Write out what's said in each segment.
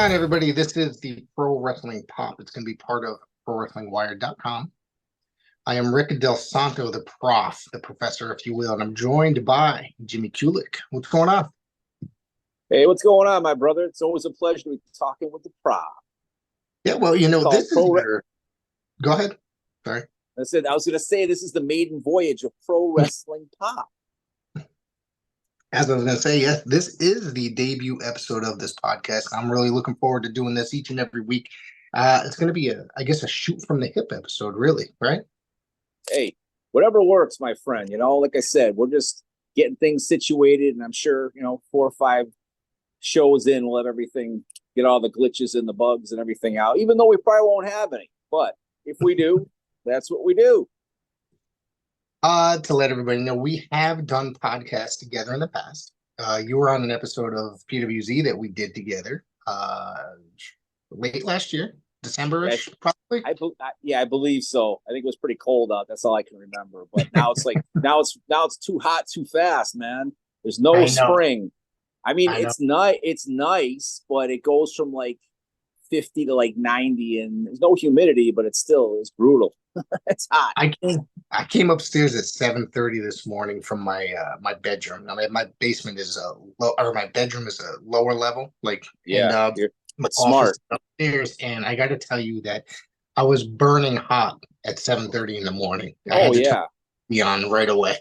on, everybody? This is the Pro Wrestling Pop. It's going to be part of ProWrestlingWire.com. I am Rick Del Santo, the prof, the professor, if you will, and I'm joined by Jimmy Kulik. What's going on? Hey, what's going on, my brother? It's always a pleasure to be talking with the prof. Yeah, well, this is your... Go ahead. Sorry. I was going to say this is the maiden voyage of Pro Wrestling Pop. As I was going to say, yes, this is the debut episode of this podcast. I'm really looking forward to doing this each and every week. It's going to be, a shoot from the hip episode, really, right? Hey, whatever works, my friend. Like I said, we're just getting things situated, and I'm sure, 4 or 5 shows in, we'll have everything, get all the glitches and the bugs and everything out, even though we probably won't have any. But if we do, that's what we do. To let everybody know, we have done podcasts together in the past. You were on an episode of PWZ that we did together late last year, December-ish, probably. I believe so. I think it was pretty cold out. That's all I can remember. But now it's like now it's too hot, too fast, man. There's no spring. I mean, it's nice, but it goes from like 50 to like 90, and there's no humidity, but it's brutal. It's hot. I came upstairs at 7:30 this morning from my my bedroom. I mean, my basement is my bedroom is a lower level, but smart upstairs. And I got to tell you that I was burning hot at 7:30 in the morning. Be on right away.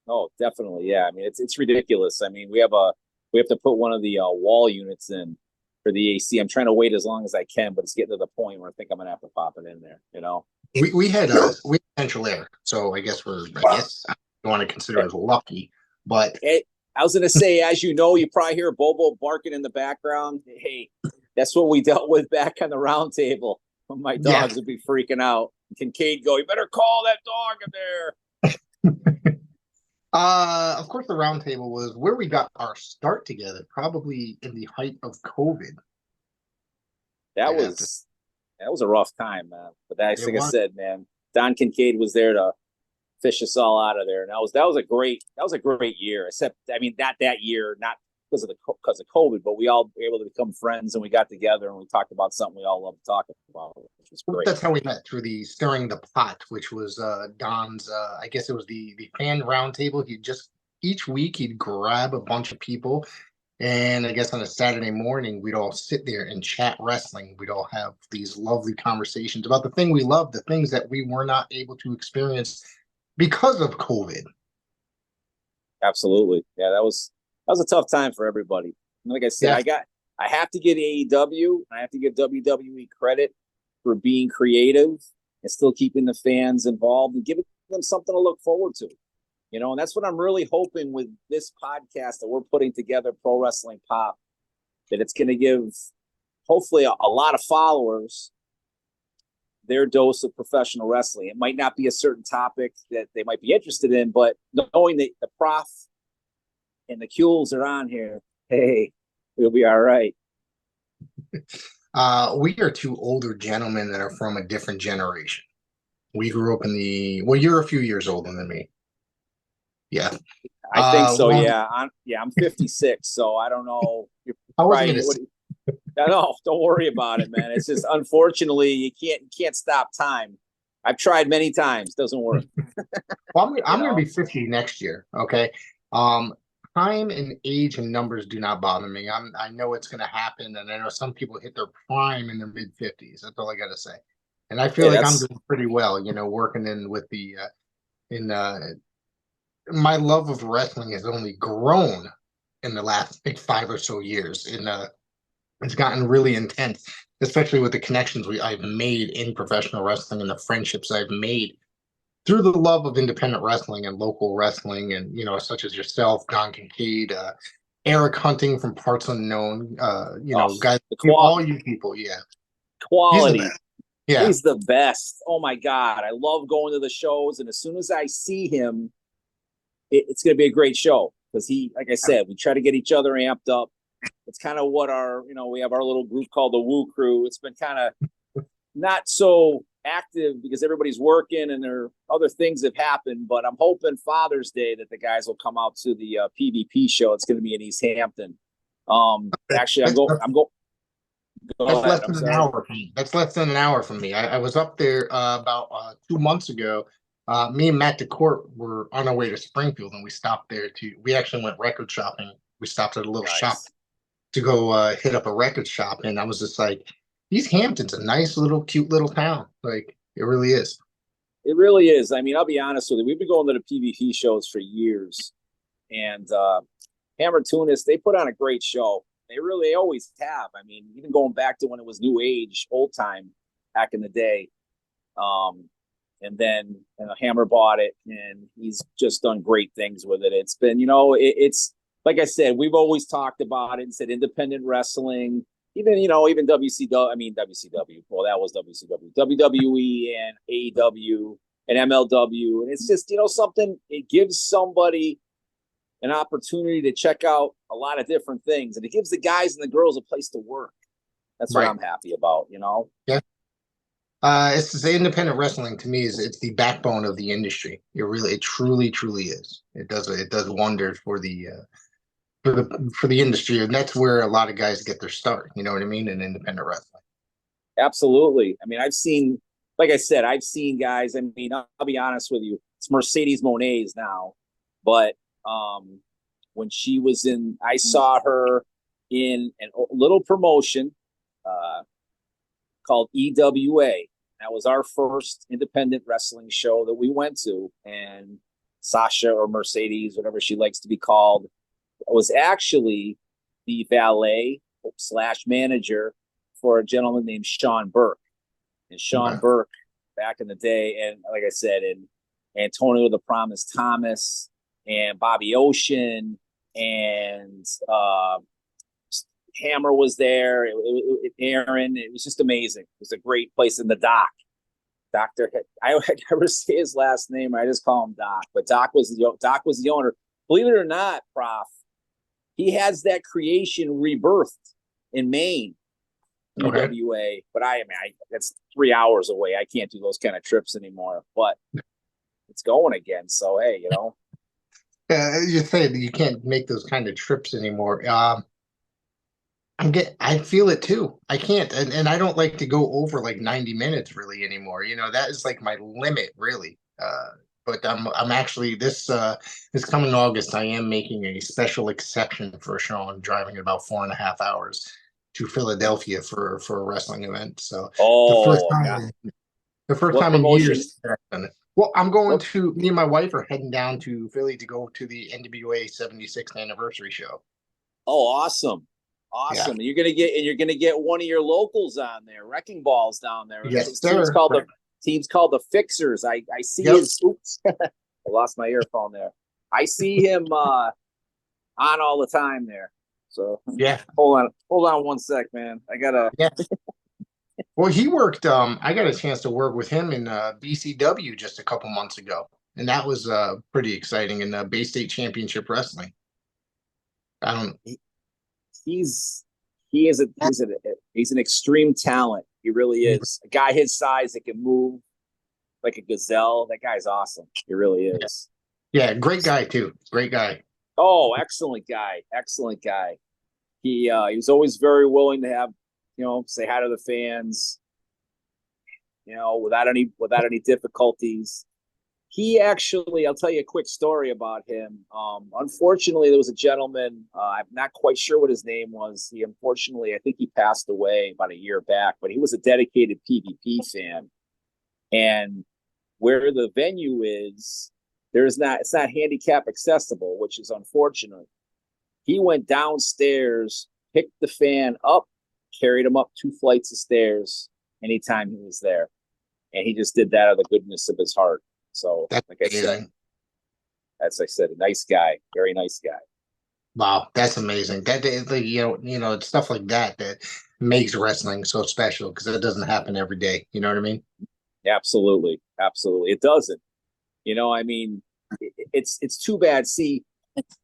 Oh, definitely, yeah. I mean, it's ridiculous. I mean, we have to put one of the wall units in for the AC. I'm trying to wait as long as I can, but it's getting to the point where I think I'm gonna have to pop it in there. We had central air, so I guess I don't want to consider it lucky. But I was gonna say, as you know, you probably hear Bobo barking in the background. Hey, that's what we dealt with back on the round table when my dogs would be freaking out. Kincaid go, you better call that dog in there. Of course, the round table was where we got our start together, probably in the height of COVID. That was a rough time, man. But that's like I said, man, Don Kincaid was there to fish us all out of there, and that was a great year. Except, I mean, that year, not because of COVID, but we all were able to become friends, and we got together and we talked about something we all love talking about, which was great. That's how we met, through the Stirring the Pot, which was Don's. I guess it was the fan roundtable. Each week he'd grab a bunch of people. And I guess on a Saturday morning, we'd all sit there and chat wrestling. We'd all have these lovely conversations about the thing we love, the things that we were not able to experience because of COVID. Absolutely. Yeah, that was a tough time for everybody. Like I said, I have to give AEW, I have to give WWE credit for being creative and still keeping the fans involved and giving them something to look forward to. And that's what I'm really hoping with this podcast that we're putting together, Pro Wrestling Pop, that it's going to give, hopefully, a lot of followers their dose of professional wrestling. It might not be a certain topic that they might be interested in, but knowing that the prof and the Kules are on here, hey, we'll be all right. We are two older gentlemen that are from a different generation. We grew up you're a few years older than me. Yeah, I think so. I'm 56, so I don't know. No, don't worry about it, man. It's just, unfortunately, you can't stop time. I've tried many times, doesn't work. Well, I'm going to be 50 next year. Okay, time and age and numbers do not bother me. I know it's going to happen, and I know some people hit their prime in their mid 50s. That's all I got to say. And I feel like I'm doing pretty well. Working in with the my love of wrestling has only grown in the last 5 or so years. And it's gotten really intense, especially with the connections I've made in professional wrestling and the friendships I've made through the love of independent wrestling and local wrestling, and such as yourself, Don Kincaid, Eric Hunting from Parts Unknown, guys, all you people, quality. He's the best. Oh my God, I love going to the shows, and as soon as I see him, it's going to be a great show, because he, like I said, we try to get each other amped up. It's kind of what we have our little group called the Woo Crew. It's been kind of not so active because everybody's working and there are other things have happened, but I'm hoping Father's Day that the guys will come out to the PvP show. It's going to be in East Hampton. Actually, I'm going Go That's ahead. less I'm than an sorry. hour from me. That's less than an hour from me. I was up there about 2 months ago. Me and Matt DeCourt were on our way to Springfield, and we stopped there to. We actually went record shopping. We stopped at a little shop Nice. to go hit up a record shop, and I was just like, "East Hampton's a nice little, cute little town. Like it really is." It really is. I mean, I'll be honest with you. We've been going to the PvP shows for years, and Hammer Tunis, they put on a great show. They always have. I mean, even going back to when it was New Age, old time, back in the day. Um, and then Hammer bought it, and he's just done great things with it. It's been, it's like I said, we've always talked about it and said independent wrestling, even WCW. I mean WCW. Well, that was WCW, WWE, and AEW and MLW, and it's just something. It gives somebody an opportunity to check out a lot of different things, and it gives the guys and the girls a place to work. That's what Right. I'm happy about. Yeah. It's the independent wrestling to me is it's the backbone of the industry. It truly, truly is. It does wonders for the industry, and that's where a lot of guys get their start. You know what I mean? In independent wrestling. Absolutely. I mean, like I said, I've seen guys. I mean, I'll be honest with you. It's Mercedes Monet's now, but when she was I saw her in a little promotion uh, called EWA. That was our first independent wrestling show that we went to, and Sasha, or Mercedes, whatever she likes to be called, was actually the valet slash manager for a gentleman named Sean Burke. And Sean Okay. Burke, back in the day, and like I said, and Antonio the Promise Thomas, and Bobby Ocean, and Hammer was there. Aaron. It was just amazing. It was a great place in the Doc. Doctor, I never say his last name. I just call him Doc. But Doc was the owner. Believe it or not, Prof, he has that creation rebirthed in Maine, Okay. EWA. But that's 3 hours away. I can't do those kind of trips anymore. But it's going again. So hey, You say that you can't make those kind of trips anymore. I feel it too. I can't, and I don't like to go over like 90 minutes really anymore. That is like my limit really. But I'm actually this coming August, I am making a special exception for a show. I'm driving about 4.5 hours to Philadelphia for a wrestling event. So the first oh God, time, the first what time in promotion? years that I've done it. Well, I'm going What? to me and my wife are heading down to Philly to go to the NWA 76th anniversary show. Oh, awesome. Yeah. Awesome. And you're gonna get one of your locals on there, Wrecking Balls down there. Yes, His team's sir. called the Fixers. I see Yep. his oops. I lost my earphone there. I see him on all the time there. So Yeah. hold on one sec, man. I gotta Yeah. Well, he worked. I got a chance to work with him in BCW just a couple months ago, and that was pretty exciting in Bay State Championship Wrestling. I don't. he's he is a he's an extreme talent. He really is. A guy his size that can move like a gazelle. That guy's awesome. He really is. Yeah, great guy too. Great guy. Oh, excellent guy. Excellent guy. He was always very willing to have, say hi to the fans, without any difficulties. He actually, I'll tell you a quick story about him. Unfortunately, there was a gentleman. I'm not quite sure what his name was. I think he passed away about a year back, but he was a dedicated PvP fan. And where the venue is, it's not handicap accessible, which is unfortunate. He went downstairs, picked the fan up, carried him up 2 flights of stairs anytime he was there. And he just did that out of the goodness of his heart. So, That's like I said, amazing. a nice guy, very nice guy. Wow, that's amazing. That it's stuff like that makes wrestling so special because it doesn't happen every day. You know what I mean? Absolutely, absolutely. It doesn't. I mean, it's too bad. See,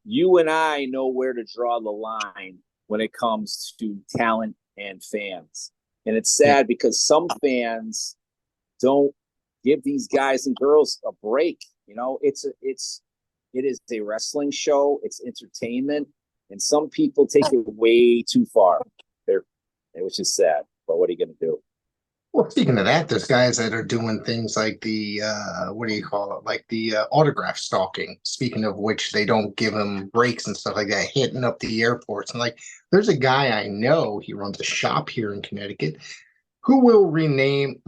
you and I know where to draw the line when it comes to talent and fans, and it's Yeah. sad because some fans don't give these guys and girls a break. It is a wrestling show. It's entertainment, and some people take it way too far. They're which is sad. But what are you going to do? Well, speaking of that, there's guys that are doing things like the what do you call it? Like the autograph stalking. Speaking of which, they don't give them breaks and stuff like that, hitting up the airports. And like, there's a guy I know. He runs a shop here in Connecticut who will remain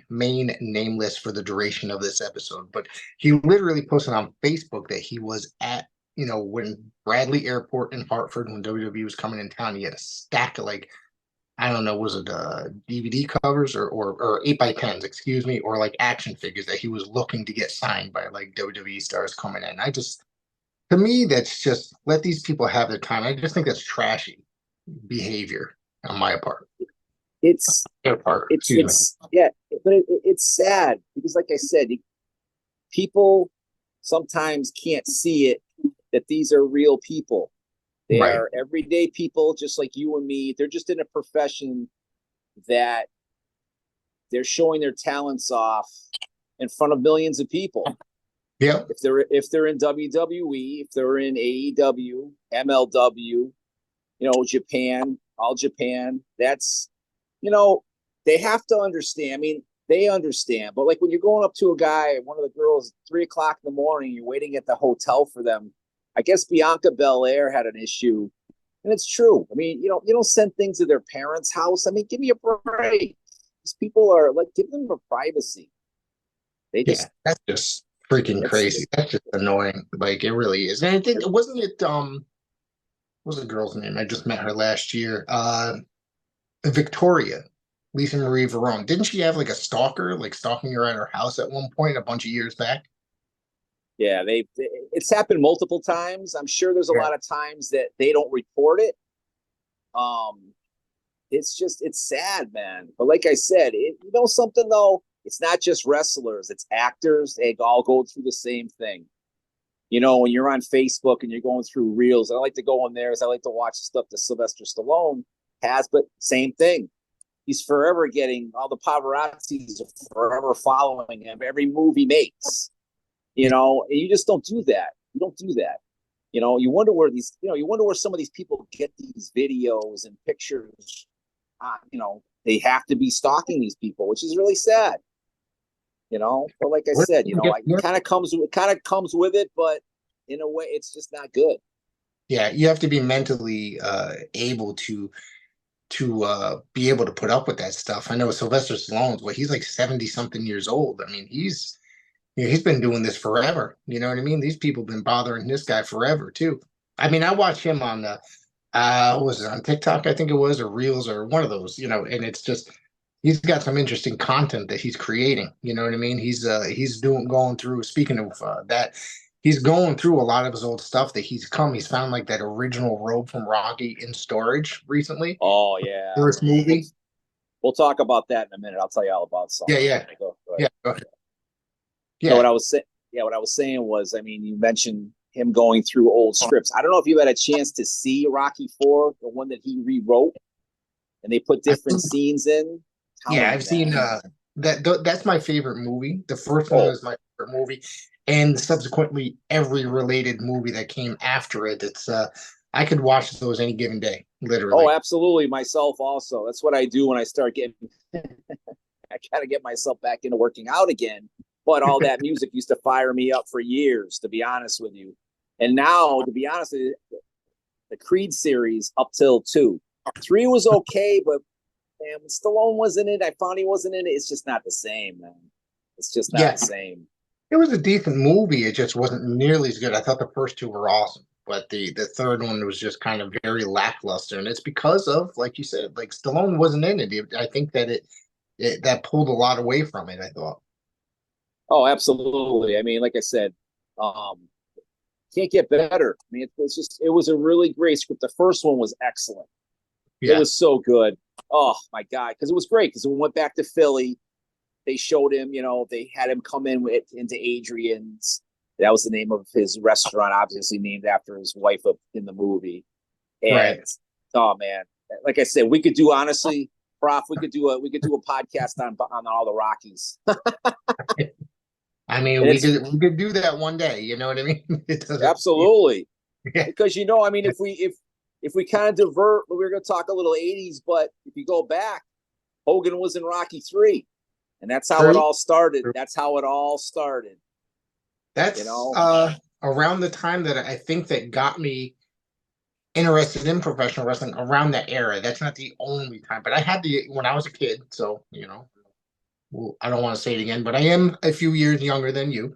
nameless for the duration of this episode. But he literally posted on Facebook that he was at, when Bradley Airport in Hartford, when WWE was coming in town, he had a stack of like, I don't know, was it DVD covers or 8x10s, excuse me, or like action figures that he was looking to get signed by like WWE stars coming in. To me, that's just let these people have their time. I just think that's trashy behavior on my part. It's Their part, it's yeah, but it's sad because, like I said, people sometimes can't see it that these are real people. They Right. are everyday people, just like you and me. They're just in a profession that they're showing their talents off in front of millions of people. Yeah. If they're in WWE, if they're in AEW, MLW, Japan, All Japan, that's they have to understand. I mean, they understand, but like when you're going up to a guy, one of the girls, 3:00 in the morning, you're waiting at the hotel for them. I guess Bianca Belair had an issue, and it's true. I mean, you don't send things to their parents' house. I mean, give me a break. These people are like, give them a privacy. They just That's just freaking crazy. That's just annoying. Like it really is. And I think wasn't it what was the girl's name? I just met her last year. Victoria, Lisa Marie Verone. Didn't she have like a stalker, like stalking her at her house at one point a bunch of years back? Yeah, it's happened multiple times. I'm sure there's a Yeah. lot of times that they don't report it. It's sad, man. But like I said, something though, it's not just wrestlers, it's actors. They all go through the same thing. When you're on Facebook and you're going through reels, I like to go on there as I like to watch stuff that Sylvester Stallone has, but same thing. He's forever getting all the paparazzis are forever following him every move he makes. And you just don't do that. You don't do that. You wonder where some of these people get these videos and pictures. They have to be stalking these people, which is really sad. But like I said, it kind of comes with it, but in a way, it's just not good. Yeah, you have to be mentally able to be able to put up with that stuff. I know Sylvester Stallone's he's like 70 something years old. I mean, he's been doing this forever. You know what I mean? These people have been bothering this guy forever too. I mean, I watch him on was it on TikTok, I think it was, or Reels or one of those, and it's just he's got some interesting content that he's creating. You know what I mean? He's going through, speaking of that, he's going through a lot of his old stuff that he's found like that original robe from Rocky in storage recently. Oh yeah. First movie. We'll talk about that in a minute. I'll tell you all about something. Yeah. Go ahead. So what I was saying, what I was saying was, I mean, you mentioned him going through old scripts. I don't know if you had a chance to see Rocky 4, the one that he rewrote, and they put different scenes in. I've seen that's my favorite movie. The first one is my favorite movie, and subsequently every related movie that came after it. It's I could watch those any given day, literally. Oh, absolutely. Myself also. That's what I do when I start getting I gotta get myself back into working out again. But all that music used to fire me up for years, to be honest with you. And now, to be honest with you, the Creed series up till 2. 3 was okay, but man, when Stallone wasn't in it, I found he wasn't in it. It's just not the same, man. It's just not the same. It was a decent movie. It just wasn't nearly as good. I thought the first 2 were awesome, but the third one was just kind of very lackluster. And it's because of, like you said, like Stallone wasn't in it. I think that it that pulled a lot away from it, I thought. Oh, absolutely. I mean, like I said, can't get better. I mean, it was a really great script. The first one was excellent. Yeah. It was so good. Oh my God. Because it was great. Because we went back to Philly. They showed him, they had him come into Adrian's. That was the name of his restaurant, obviously named after his wife in the movie. And oh man, like I said, we could do, honestly, Prof, we could do a podcast on all the Rockies. I mean, we could do that one day. You know what I mean? Absolutely. Yeah. Because I mean, if if we kind of divert, we were going to talk a little 80s, but if you go back, Hogan was in Rocky 3. And that's how it all started. That's how it all started. That's, you know, around the time that I think that got me interested in professional wrestling, around that era. That's not the only time, but I had when I was a kid. So, well, I don't want to say it again, but I am a few years younger than you.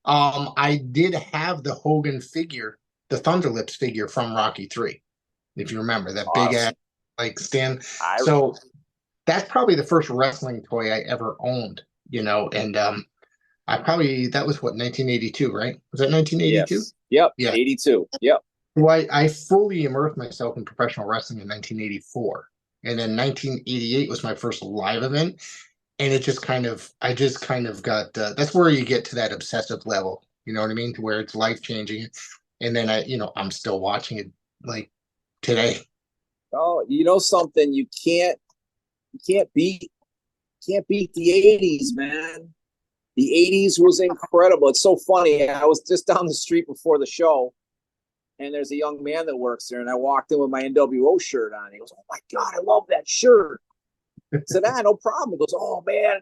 I did have the Hogan figure, the Thunderlips figure from Rocky 3, if you remember that big ass, like stand. So that's probably the first wrestling toy I ever owned, and that was what, 1982, right? Was that 1982? Yes. Yep. Yeah. 82. Yep. Well, I fully immersed myself in professional wrestling in 1984. And then 1988 was my first live event. And I just kind of got, that's where you get to that obsessive level. You know what I mean? To where it's life changing. And then I'm still watching it like today. Oh, you know something? You can't beat the 80s, man. The 80s was incredible. It's so funny. I was just down the street before the show, and there's a young man that works there, and I walked in with my NWO shirt on. He goes, "Oh my God, I love that shirt." I said, no problem. He goes, "Oh man,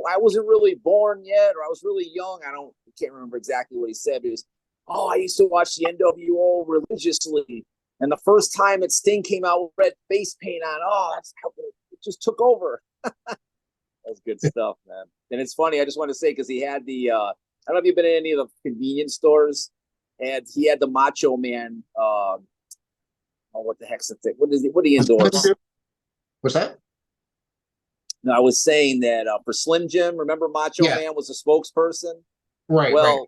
I wasn't really born yet, or I was really young. I can't remember exactly what he said. But he was, "Oh, I used to watch the NWO religiously. And the first time that Sting came out with red face paint on, that's how it just took over." That's good stuff, man. And it's funny. I just want to say, because he had the, I don't know if you've been in any of the convenience stores, and he had the Macho Man. What the heck's the thing? What did he endorse? What's that? No, I was saying that for Slim Jim, remember Macho Man was a spokesperson? Right. Well,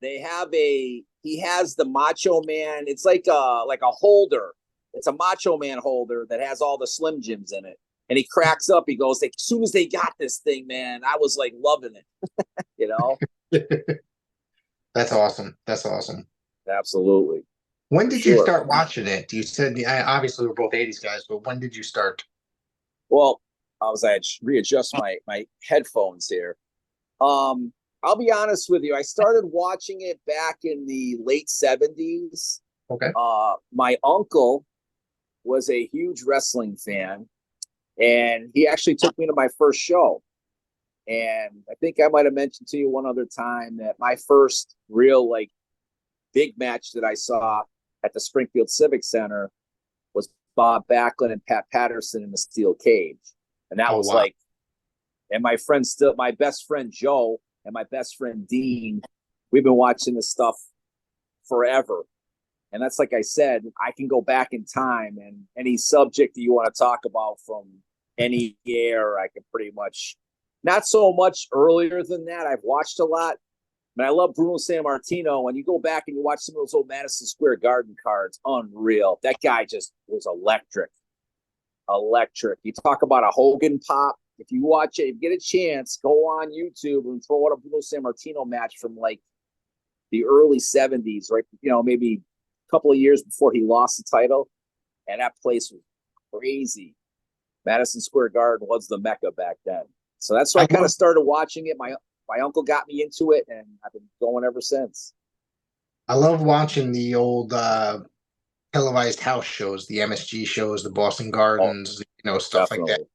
right. He has the Macho Man. It's like a holder. It's a Macho Man holder that has all the Slim Jims in it. And he cracks up. He goes, "As soon as they got this thing, man, I was like loving it." That's awesome. That's awesome. Absolutely. When did you start watching it? You said, obviously we're both 80s guys, but when did you start? Well, I had to readjust my headphones here. I'll be honest with you. I started watching it back in the late 70s. Okay. My uncle was a huge wrestling fan, and he actually took me to my first show. And I think I might have mentioned to you one other time that my first real big match that I saw at the Springfield Civic Center was Bob Backlund and Pat Patterson in the steel cage. And that was and my best friend Joe and my best friend Dean, we've been watching this stuff forever. And that's, like I said, I can go back in time, and any subject that you want to talk about from any year, I can pretty much, not so much earlier than that. I've watched a lot. But I love Bruno Sammartino. When you go back and you watch some of those old Madison Square Garden cards, unreal. That guy just was electric. Electric. You talk about a Hogan pop. If you watch it, if you get a chance, go on YouTube and throw out a Bruno Sammartino match from the early 70s, right? Maybe a couple of years before he lost the title. And that place was crazy. Madison Square Garden was the Mecca back then. So that's why I kind of started watching it. My uncle got me into it, and I've been going ever since. I love watching the old televised house shows, the MSG shows, the Boston Gardens, stuff definitely. like that.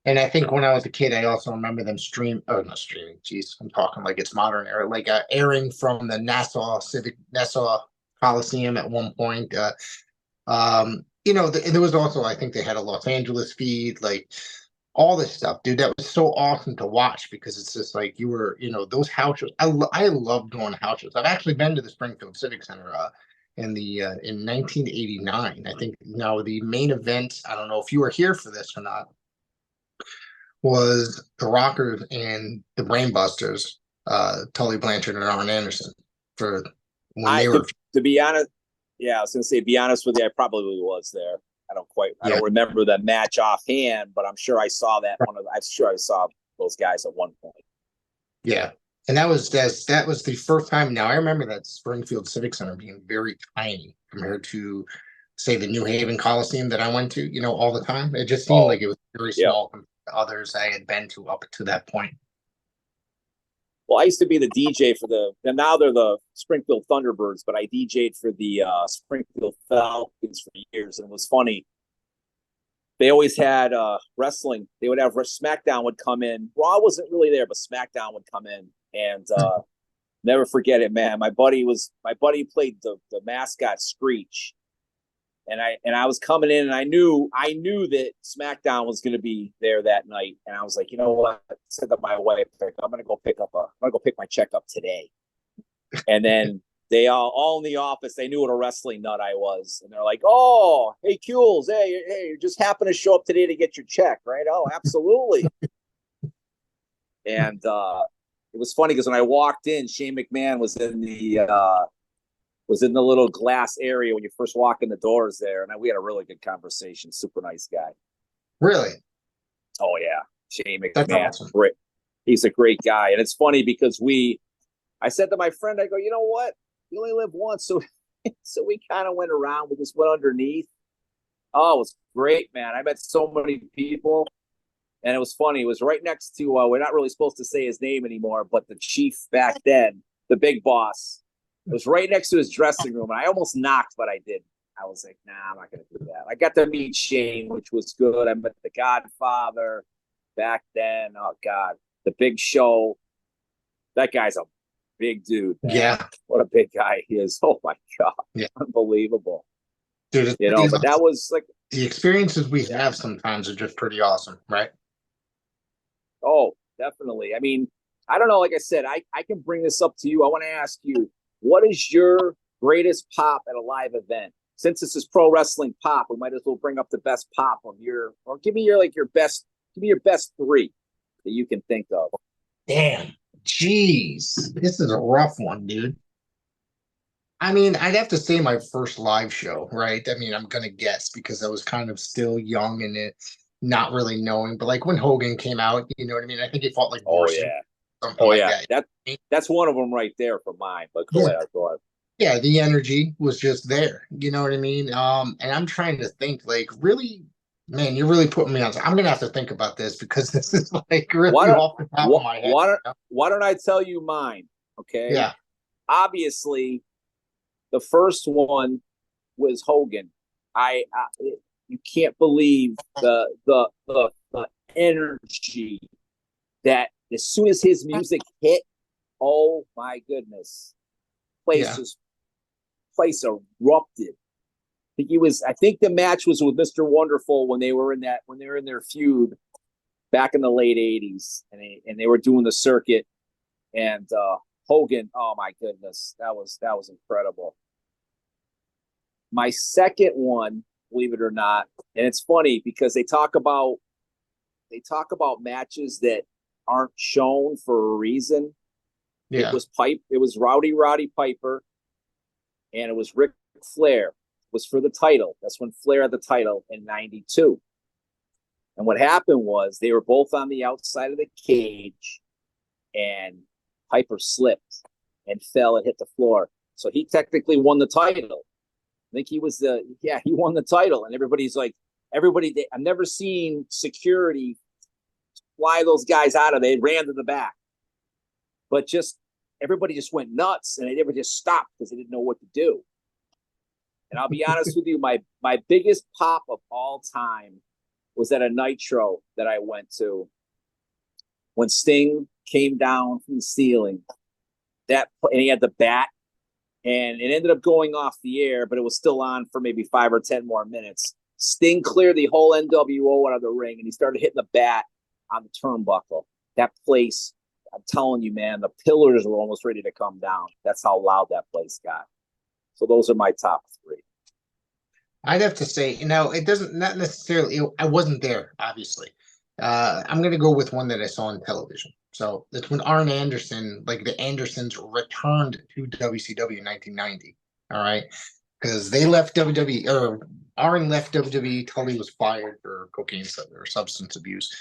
And I think when I was a kid, I also remember them not streaming. Geez, I'm talking like it's modern era, airing from the Nassau Coliseum at one point. There was also, I think they had a Los Angeles feed, all this stuff, dude. That was so awesome to watch, because it's just like you were, those house shows. I love going to house shows. I've actually been to the Springfield Civic Center in 1989. I think now the main event, I don't know if you were here for this or not, was the Rockers and the Brainbusters, Tully Blanchard and Arn Anderson, for when they were. To be honest, I was gonna say, be honest with you, I probably was there. I don't remember that match offhand, but I'm sure I saw that I'm sure I saw those guys at one point. Yeah. And that was the first time. Now I remember that Springfield Civic Center being very tiny compared to, say, the New Haven Coliseum that I went to, all the time. It just seemed like it was very small compared to others I had been to up to that point. Well, I used to be the DJ for and now they're the Springfield Thunderbirds, but I DJ'd for the Springfield Falcons for years. And it was funny. They always had wrestling. They would have SmackDown would come in. Raw wasn't really there, but SmackDown would come in. And never forget it, man. My buddy played the mascot Screech. And I was coming in, and I knew that SmackDown was going to be there that night, and I was like, you know what? I said to my wife, I'm going to go pick my check up today. And then they all in the office, they knew what a wrestling nut I was, and they're like, oh, hey, Kules, hey, you just happened to show up today to get your check, right? Oh, absolutely. And it was funny because when I walked in, Shane McMahon was in the little glass area when you first walk in the doors there, and we had a really good conversation. Super nice guy. Really? Oh yeah, Shane McMahon. That's awesome. Great. He's a great guy, and it's funny because I said to my friend, I go, you know what? You only live once, so we kind of went around. We just went underneath. Oh, it was great, man. I met so many people, and it was funny. It was right next to. We're not really supposed to say his name anymore, but the chief back then, the big boss. It was right next to his dressing room, and I almost knocked, but I didn't. I was like, nah, I'm not going to do that. I got to meet Shane, which was good. I met the Godfather back then. Oh, God. The Big Show. That guy's a big dude, man. Yeah. What a big guy he is. Oh, my God. Yeah. Unbelievable. Dude, but that was like... The experiences we have sometimes are just pretty awesome, right? Oh, definitely. I mean, I don't know. Like I said, I can bring this up to you. I want to ask you, what is your greatest pop at a live event? Since this is pro wrestling pop, we might as well bring up the best pop of or give me your best 3 that you can think of. Damn. Jeez. This is a rough one, dude. I mean, I'd have to say my first live show, right? I mean, I'm going to guess because I was kind of still young and not really knowing. But like when Hogan came out, you know what I mean? I think he fought like Morrison. Oh, yeah. That's one of them right there for mine. But go ahead. Yeah, the energy was just there. You know what I mean? And I'm trying to think, like, really, man, you're really putting me on. I'm gonna have to think about this because this is like really off the top of my head. Why don't I tell you mine? Okay. Yeah. Obviously, the first one was Hogan. You can't believe the energy that as soon as his music hit, oh my goodness, place erupted. I think the match was with Mr. Wonderful when they were in their feud back in the late 80s, and they were doing the circuit, and Hogan, oh my goodness, that was incredible. My second one, believe it or not, and it's funny because they talk about matches that aren't shown for a reason. Yeah. It was Roddy Piper, and it was Ric Flair. It was for the title. That's when Flair had the title in '92. And what happened was they were both on the outside of the cage, and Piper slipped and fell and hit the floor. So he technically won the title. I think he won the title. And everybody's like, I've never seen security fly those guys out of. They ran to the back, but everybody just went nuts, and they never just stopped because they didn't know what to do. And I'll be honest with you, my biggest pop of all time was at a Nitro that I went to when Sting came down from the ceiling. And he had the bat, and it ended up going off the air, but it was still on for maybe 5 or 10 more minutes. Sting cleared the whole NWO out of the ring, and he started hitting the bat on the turnbuckle. That place, I'm telling you, man, the pillars were almost ready to come down. That's how loud that place got. So those are my top 3. I'd have to say, it doesn't, not necessarily, I wasn't there, obviously. I'm going to go with one that I saw on television. So it's when Arn Anderson, like the Andersons, returned to WCW in 1990. All right. Because they left WWE, or Arn left WWE, Tully was fired for cocaine or substance abuse.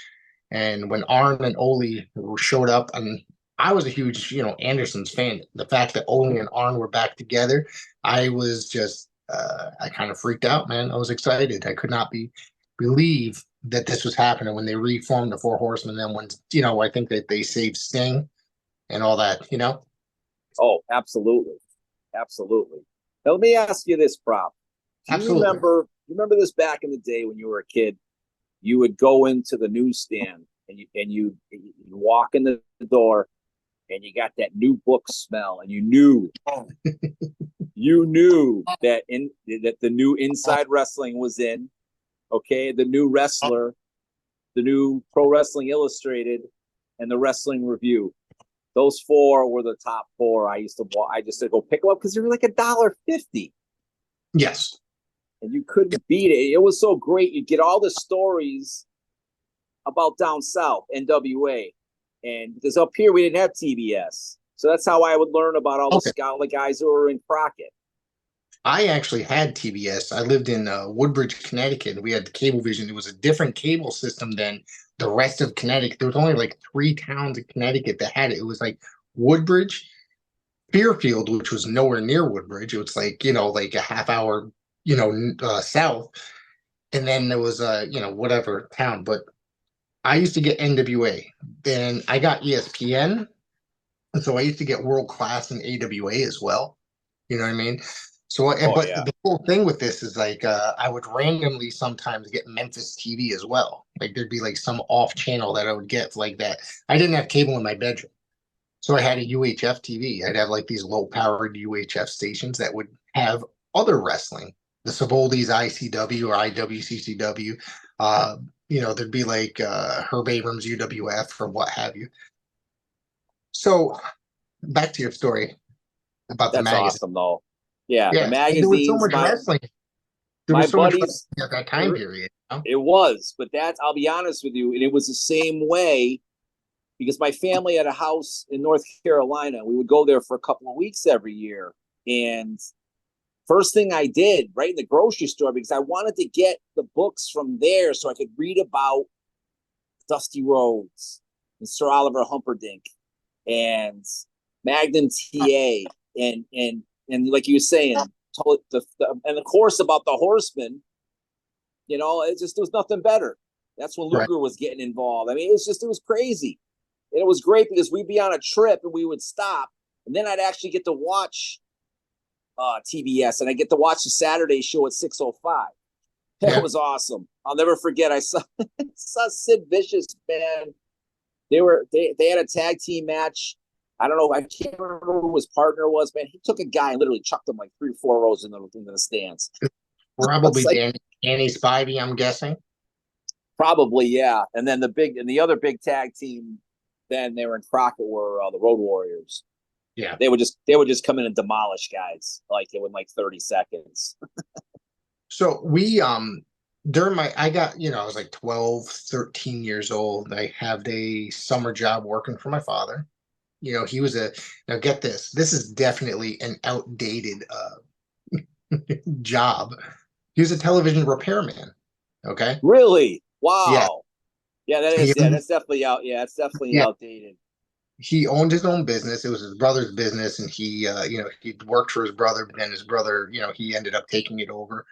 And when Arn and Ole showed up, and I was a huge, Andersons fan. The fact that Ole and Arn were back together, I was just, I kind of freaked out, man. I was excited. I could not believe that this was happening when they reformed the Four Horsemen. Then when, I think that they saved Sting, and all that, you know? Oh, absolutely. Absolutely. Now, let me ask you this, Prop. Do you Absolutely. remember this back in the day when you were a kid? You would go into the newsstand and you walk in the door and you got that new book smell and you knew that the new Inside Wrestling was in, okay? The new Wrestler, the new Pro Wrestling Illustrated, and the Wrestling Review. Those four were the top four. I just to go pick them up because they were like $1.50. Yes. And you couldn't beat it. It was so great. You'd get all the stories about down south, NWA. And because up here we didn't have TBS. So that's how I would learn about all Okay. the guys who were in Crockett. I actually had TBS. I lived in Woodbridge, Connecticut. We had Cablevision. It was a different cable system than the rest of Connecticut. There was only like three towns in Connecticut that had it. It was like Woodbridge, Fairfield, which was nowhere near Woodbridge. It was like, like a half hour, south. And then there was whatever town. But I used to get NWA. Then I got ESPN. And so I used to get World Class and AWA as well. You know what I mean? So, Oh but yeah. the whole thing with this is like I would randomly sometimes get Memphis TV as well. Like there'd be like some off channel that I would get like that. I didn't have cable in my bedroom, so I had a UHF TV. I'd have like these low powered UHF stations that would have other wrestling, the Savoldi's ICW or IWCCW. There'd be like Herb Abrams UWF or what have you. So back to your story about the That's magazine. awesome though. Yeah, the Yeah, and there was so magazines, much wrestling. There my was so much buddies, wrestling at that time period. it was, but that's I'll be honest with you, and it was the same way because my family had a house in North Carolina. We would go there for a couple of weeks every year. And first thing I did right in the grocery store, because I wanted to get the books from there so I could read about Dusty Rhodes and Sir Oliver Humperdinck and Magnum TA and like you were saying, and of course about the Horsemen. It just there was nothing better. That's when Right. Luger was getting involved. I mean, it was crazy. And it was great because we'd be on a trip and we would stop, and then I'd actually get to watch TBS, and I get to watch the Saturday show at 6:05. That Yeah. was awesome. I'll never forget. I saw saw Sid Vicious, man. They had a tag team match. I don't know. I can't remember who his partner was, man. He took a guy and literally chucked him like 3 or 4 rows into the stands. Probably It's like Danny Spivey, I'm guessing. probably yeah. And then the other big tag team, then they were in Crockett were the Road Warriors. Yeah. They would just come in and demolish guys like in like 30 seconds. So we during my I got, I was like 12, 13 years old. I had a summer job working for my father. He was now get this. This is definitely an outdated job. He was a television repairman. Okay. Really? Yeah. Wow. Yeah, that He is. Yeah, that's definitely out. Yeah, it's definitely yeah, outdated. he owned his own business. It was his brother's business, and he worked for his brother, and his brother, he ended up taking it over.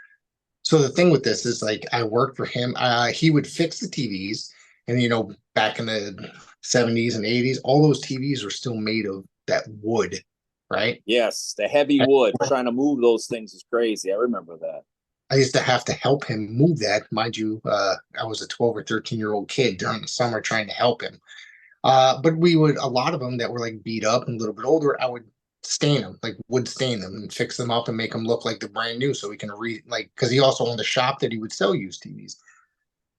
So the thing with this is like I worked for him. He would fix the TVs, and back in the 70s and 80s, all those TVs were still made of that wood, right? Yes, the heavy wood. Trying to move those things is crazy. I remember that. I used to have to help him move that. Mind you, I was a 12 or 13-year-old kid during the summer trying to help him. But a lot of them that were like beat up and a little bit older, I would stain them, like wood stain them and fix them up and make them look like they're brand new so we can because he also owned a shop that he would sell used TVs.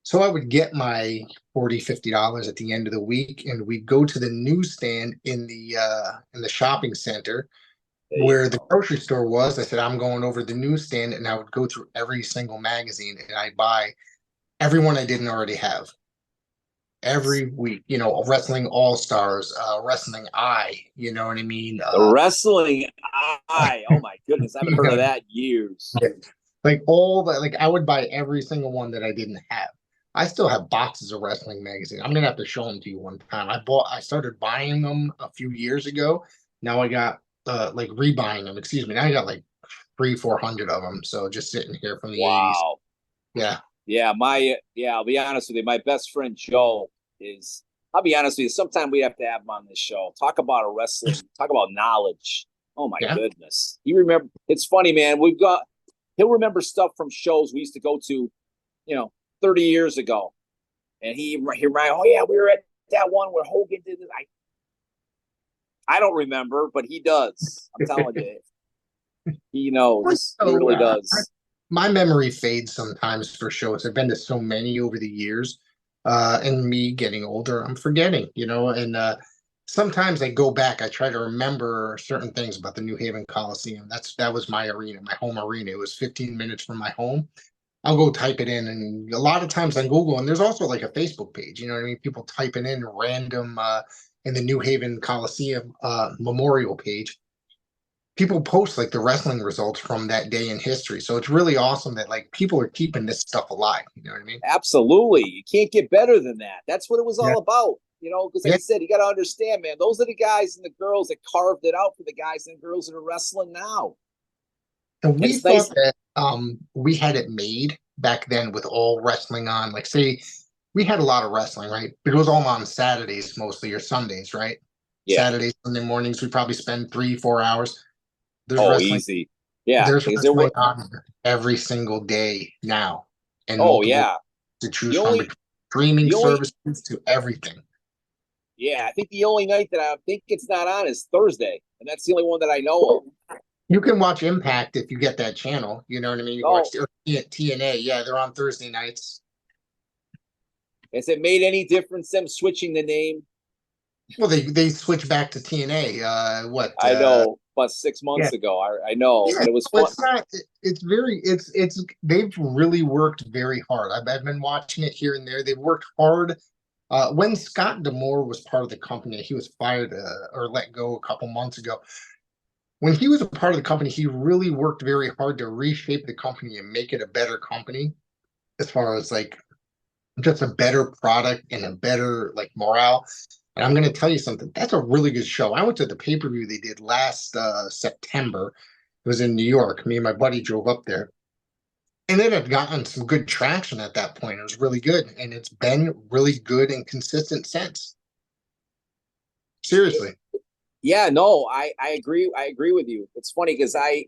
So I would get my 40, $50 at the end of the week, and we'd go to the newsstand in the shopping center There you where the go. grocery store was. I said, I'm going over to the newsstand, and I would go through every single magazine and I'd buy everyone I didn't already have every week, wrestling all stars, wrestling eye, you know what I mean? The wrestling eye. Oh my goodness, I haven't You heard know, of that in years. like all that, like I would buy every single one that I didn't have. I still have boxes of wrestling magazine. I'm gonna have to show them to you one time. I started buying them a few years ago. Now I got like rebuying them, excuse me. Now I got like 400 of them. So just sitting here from the 80s. Wow. Yeah. Yeah, I'll be honest with you. My best friend Joe is I'll be honest with you. Sometime we have to have him on this show. Talk about a wrestling. Talk about knowledge. Oh my Yeah. goodness. You remember? It's funny, man. He'll remember stuff from shows we used to go to, 30 years ago, and he reminded, oh yeah, we were at that one where Hogan did this. I don't remember, but he does. I'm telling you, he knows. He really does. My memory fades sometimes for shows. I've been to so many over the years, and me getting older, I'm forgetting, and sometimes I go back, I try to remember certain things about the New Haven Coliseum. That was my arena, my home arena. It was 15 minutes from my home. I'll go type it in, and a lot of times on Google, and there's also like a Facebook page, you know what I mean? People typing in random in the New Haven Coliseum memorial page. People post like the wrestling results from that day in history. So it's really awesome that like people are keeping this stuff alive. You know what I mean? Absolutely. You can't get better than that. That's what it was all about. Because like I said, you got to understand, man, those are the guys and the girls that carved it out for the guys and girls that are wrestling now. And we thought that we had it made back then with all wrestling on. Like, say, we had a lot of wrestling, right? But it was all on Saturdays mostly or Sundays, right? Yeah. Saturdays, Sunday mornings, we probably spend 3-4 hours. There's wrestling. Easy. Yeah. There's wrestling on every single day now. And to choose from, between streaming services to everything. Yeah, I think the only night that I think it's not on is Thursday, and that's the only one that I know of. You can watch Impact if you get that channel. You know what I mean? You watch TNA. Yeah, they're on Thursday nights. Has it made any difference them switching the name? Well, they switched back to TNA. I know, about 6 months ago. I know, but it was fun. It's not. It's. They've really worked very hard. I've been watching it here and there. They've worked hard. When Scott D'Amore was part of the company, he was fired or let go a couple months ago. When he was a part of the company, he really worked very hard to reshape the company and make it a better company, as far as like just a better product and a better like morale. And I'm going to tell you something. That's a really good show. I went to the pay-per-view they did last September. It was in New York. Me and my buddy drove up there. And it had gotten some good traction at that point. It was really good. And it's been really good and consistent since. Seriously. Yeah, no, I agree. I agree with you. It's funny because I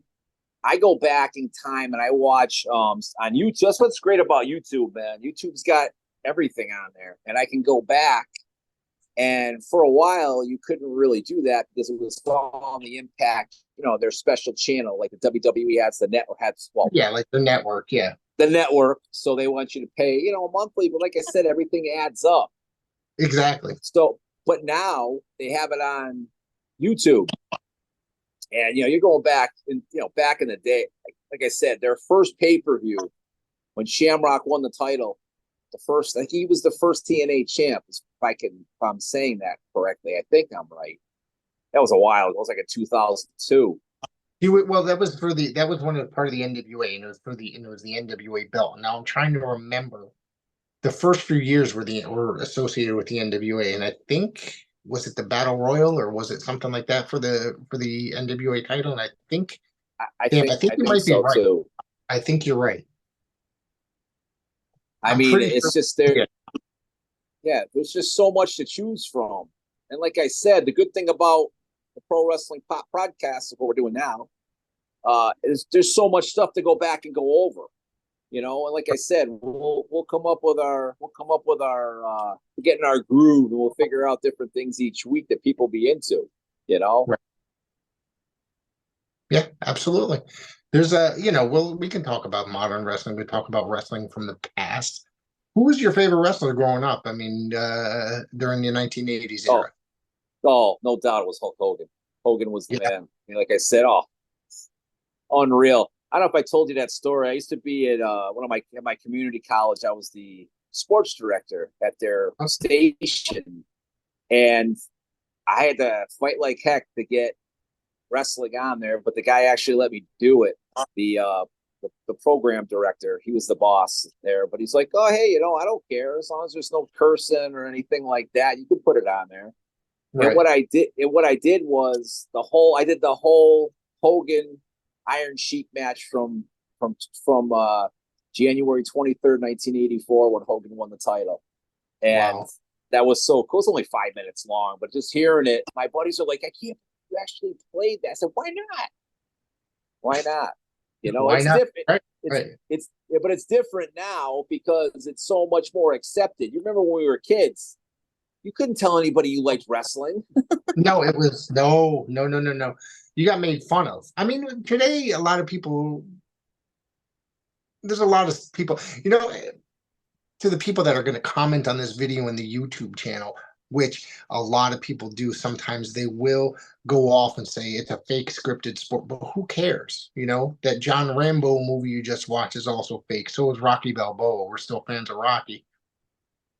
go back in time and I watch on YouTube. That's what's great about YouTube, man. YouTube's got everything on there. And I can go back. And for a while, you couldn't really do that because it was all on the Impact, their special channel, like the WWE has the network. Like the network, the network. So they want you to pay, monthly. But like I said, everything adds up. Exactly. So, but now they have it on YouTube, and you're going back, and back in the day, like I said, their first pay-per-view when Shamrock won the title. I think he was the first TNA champ. If I'm saying that correctly, I think I'm right. That was a while ago. It was like in 2002. That was part of the NWA, and it was the NWA belt. Now I'm trying to remember the first few years were associated with the NWA, and I think was it the Battle Royal or was it something like that for the NWA title? And I think you might be right. Too. I think you're right. It's just there. Yeah, there's just so much to choose from. And like I said, the good thing about the Pro Wrestling Podcast, what we're doing now, is there's so much stuff to go back and go over. And like I said, we'll come up with our getting our groove, and we'll figure out different things each week that people be into. Right. Yeah, absolutely. There's we can talk about modern wrestling. We talk about wrestling from the past. Who was your favorite wrestler growing up? I mean, during the 1980s era. Oh, no doubt it was Hulk Hogan. Hogan was the man. Like I said, unreal. I don't know if I told you that story. I used to be at my community college. I was the sports director at their station, and I had to fight like heck to get wrestling on there. But the guy actually let me do it. The program director, he was the boss there, but he's like, oh, hey, I don't care as long as there's no cursing or anything like that. You can put it on there. Right. And what I did was I did the whole Hogan Iron Sheik match from January 23rd, 1984, when Hogan won the title. And that was so cool. It's only 5 minutes long, but just hearing it, my buddies are like, I can't, you actually played that. I said, why not? Why not? You know, Why it's not? different. Right. It's Right. it's but it's different now because it's so much more accepted. You remember when we were kids, you couldn't tell anybody you liked wrestling. No, it was no. You got made fun of. I mean, today a lot of people. There's a lot of people. To the people that are going to comment on this video in the YouTube channel, which a lot of people do, sometimes they will go off and say it's a fake scripted sport, but who cares? That John Rambo movie you just watched is also fake. So is Rocky Balboa. We're still fans of Rocky.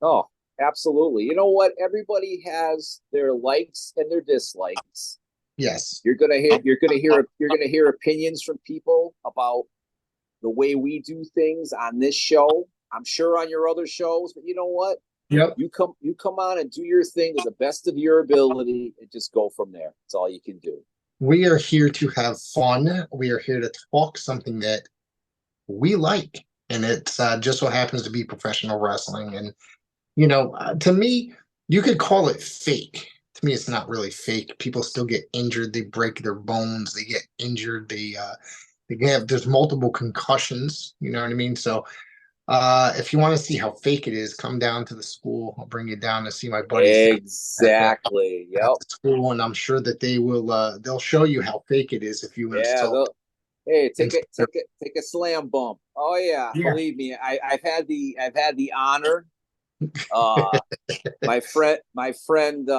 Oh, absolutely. You know what? Everybody has their likes and their dislikes. Yes. You're gonna hear opinions from people about the way we do things on this show. I'm sure on your other shows, but you know what? Yep. You come on and do your thing to the best of your ability and just go from there. That's all you can do. We are here to have fun. We are here to talk something that we like, and it's just so happens to be professional wrestling. And to me, you could call it fake. To me, it's not really fake. People still get injured. They break their bones. They get injured. There's multiple concussions. You know what I mean? So if you want to see how fake it is, come down to the school. I'll bring you down to see my buddies Exactly. at Yep. the school, and I'm sure that they'll show you how fake it is if you Yeah. install. Hey, take a slam bump. Oh yeah, Yeah. believe me, I've had the honor. Uh, my friend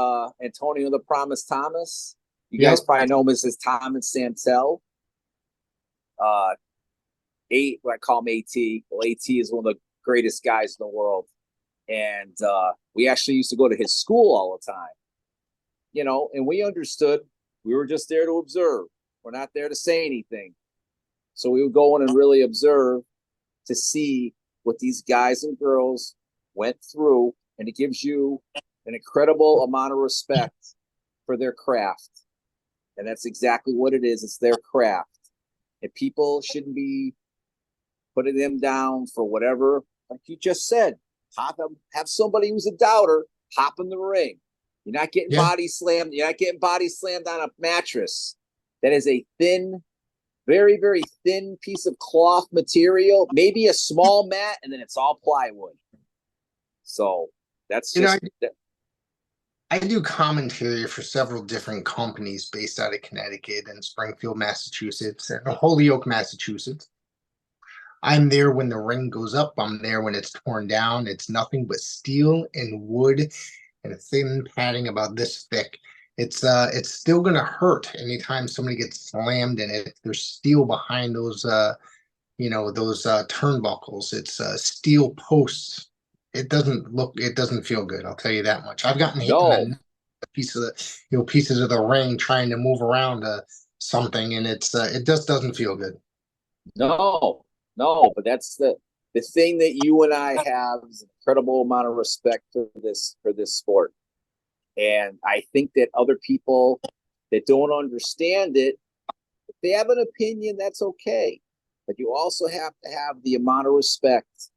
Antonio the Promise Thomas. You guys Yep. probably know him as Thomas Santel. Uh, what I call him AT. Well, AT is one of the greatest guys in the world, and we actually used to go to his school all the time. And we understood. We were just there to observe. We're not there to say anything. So we would go in and really observe to see what these guys and girls went through, and it gives you an incredible amount of respect for their craft. And that's exactly what it is. It's their craft. And people shouldn't be putting them down for whatever, like you just said. Have somebody who's a doubter hop in the ring. You're not getting Yeah. body slammed. You're not getting body slammed on a mattress. That is a thin, very, very thin piece of cloth material, maybe a small mat, and then it's all plywood. So that's just. I do commentary for several different companies based out of Connecticut and Springfield, Massachusetts, and Holyoke, Massachusetts. I'm there when the ring goes up. I'm there when it's torn down. It's nothing but steel and wood and a thin padding about this thick. It's still gonna hurt anytime somebody gets slammed in it. There's steel behind those turnbuckles. It's steel posts. It doesn't feel good. I'll tell you that much. I've gotten hit in No, a piece of pieces of the ring trying to move around something, and it just doesn't feel good. no, but that's the thing that you and I have is an incredible amount of respect for this sport. And I think that other people that don't understand it, if they have an opinion, that's okay. But you also have to have the amount of respect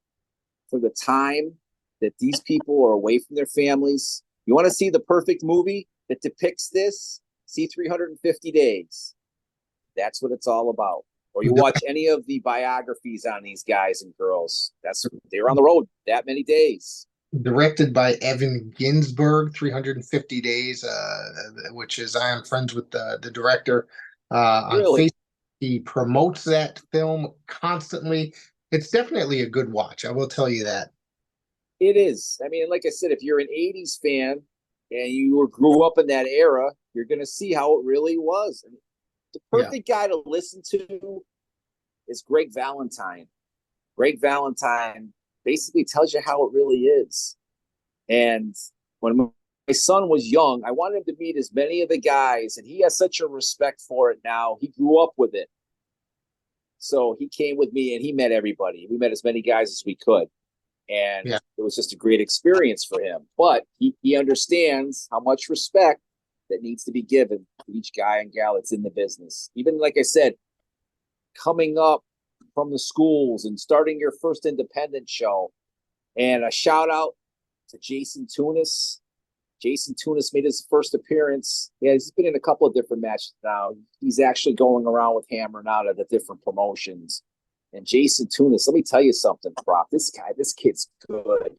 for the time that these people are away from their families. You want to see the perfect movie that depicts this? See 350 Days. That's what it's all about. Or you watch any of the biographies on these guys and girls. They were on the road that many days. Directed by Evan Ginsberg, 350 Days, which is I am friends with the director on Really? Facebook. He promotes that film constantly. It's definitely a good watch. I will tell you that. It is. I mean, like I said, if you're an 80s fan and you grew up in that era, you're going to see how it really was. And the perfect guy to listen to is Greg Valentine. Greg Valentine basically tells you how it really is. And when my son was young, I wanted him to meet as many of the guys, and he has such a respect for it now. He grew up with it. So he came with me and he met everybody. We met as many guys as we could. And Yeah. it was just a great experience for him. But he understands how much respect that needs to be given to each guy and gal that's in the business. Even like I said, coming up from the schools and starting your first independent show. And a shout out to Jason Tunis. Jason Tunis made his first appearance. Yeah, he's been in a couple of different matches now. He's actually going around with Hammer now to the different promotions. And Jason Tunis, let me tell you something, Prop. This kid's good.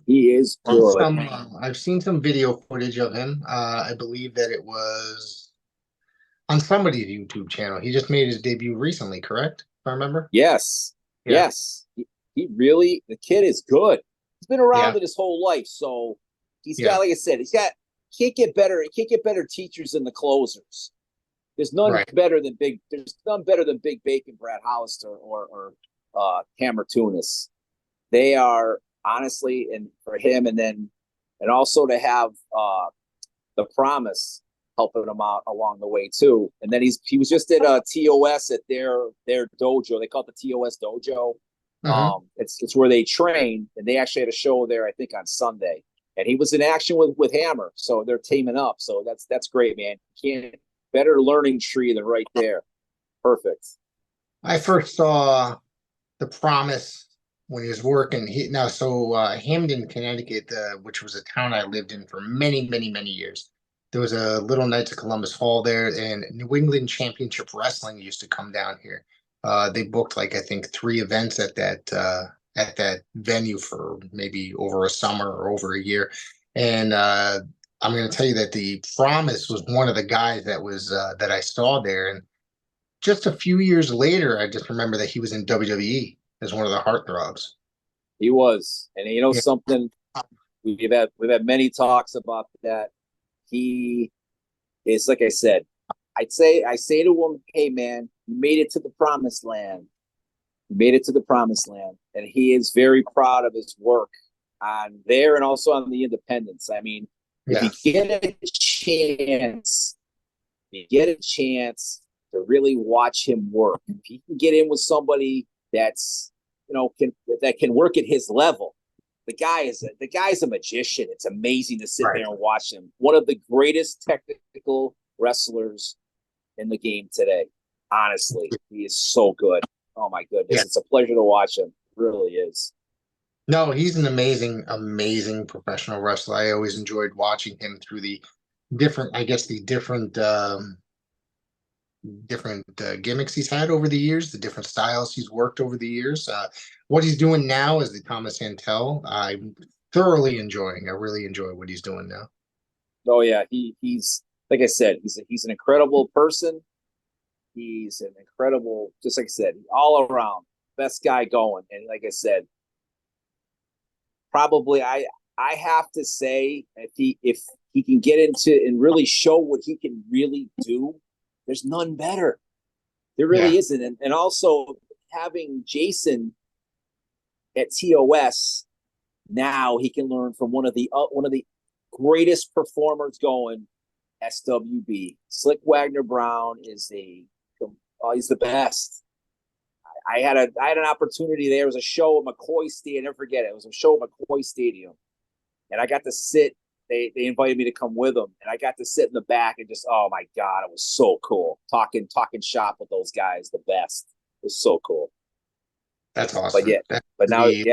He is good. I've seen some video footage of him. I believe that it was on somebody's YouTube channel. He just made his debut recently, correct? If I remember. Yes. Yeah. Yes. He really, the kid is good. He's been around it his whole life. So he's got, like I said, can't get better teachers than the closers. There's none better than Big Bacon, Brad Hollister, or Hammer Tunis. They are honestly, and for him, and also to have the Promise helping him out along the way too. And then he was just at TOS at their dojo. They call it the TOS dojo. It's where they train, and they actually had a show there, I think, on Sunday. And he was in action with Hammer, so they're teaming up. So that's great, man. Can't better learning tree than right there. Perfect. I first saw the Promise when he was working. Hamden, Connecticut, which was a town I lived in for many, many, many years. There was a Little Knights of Columbus Hall there, and New England Championship Wrestling used to come down here. They booked I think 3 events at that venue for maybe over a summer or over a year. And I'm going to tell you that the Promise was one of the guys that I saw there. And just a few years later, I just remember that he was in WWE as one of the heartthrobs. He was, and something, we've had many talks about that. He is, like I said, I say to him, hey man, you made it to the promised land. You made it to the promised land. And he is very proud of his work on there and also on the independents. I mean, if you get a chance to really watch him work, if you can get in with somebody that's, that can work at his level, the guy's a magician. It's amazing to sit there and watch him. One of the greatest technical wrestlers in the game today. Honestly, he is so good. Oh my goodness, it's a pleasure to watch him. It really is. No, he's an amazing, amazing professional wrestler. I always enjoyed watching him through the different gimmicks he's had over the years, the different styles he's worked over the years. What he's doing now as the Thomas Santel, I'm thoroughly enjoying. I really enjoy what he's doing now. Oh yeah, he's like I said, he's an incredible person. He's an incredible, just like I said, all around best guy going. And like I said, probably I have to say if he can get into and really show what he can really do, there's none better. There really isn't. And also having Jason at TOS, now he can learn from one of the greatest performers going, SWB. Slick Wagner Brown is he's the best. I had an opportunity there. It was a show at McCoy Stadium. I never forget it. It was a show at McCoy Stadium. And I got to sit. They invited me to come with them. And I got to sit in the back and just, oh my God, it was so cool. Talking shop with those guys, the best. It was so cool. That's awesome. But now, he's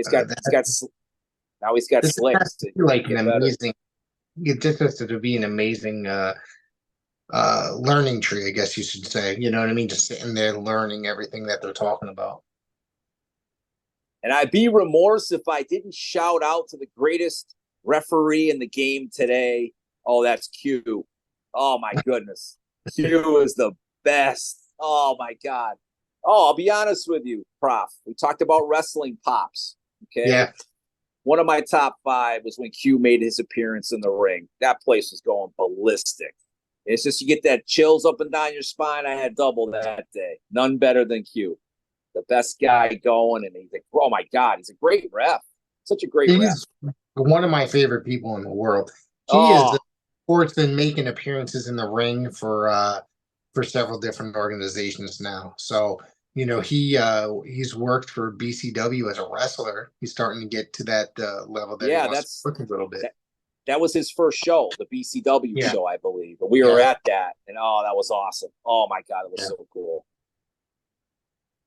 got Slick. Like an amazing, it just has to be an amazing learning tree, I guess you should say. You know what I mean? Just sitting there learning everything that they're talking about. And I'd be remorse if I didn't shout out to the greatest referee in the game today. Oh, that's Q. Oh my goodness. Q is the best. Oh my God. Oh, I'll be honest with you, Prof. We talked about wrestling pops. Okay. Yeah. One of my top 5 was when Q made his appearance in the ring. That place was going ballistic. It's just you get that chills up and down your spine. I had double that day. None better than Q. The best guy going, and he's like, oh my God, he's a great ref. Such a great ref. He's one of my favorite people in the world. He is, of course, been making appearances in the ring for several different organizations now. So, he's worked for BCW as a wrestler. He's starting to get to that level that he wants to work a little bit. That was his first show, the BCW show, I believe. But we were at that, and that was awesome. Oh my God, it was so cool.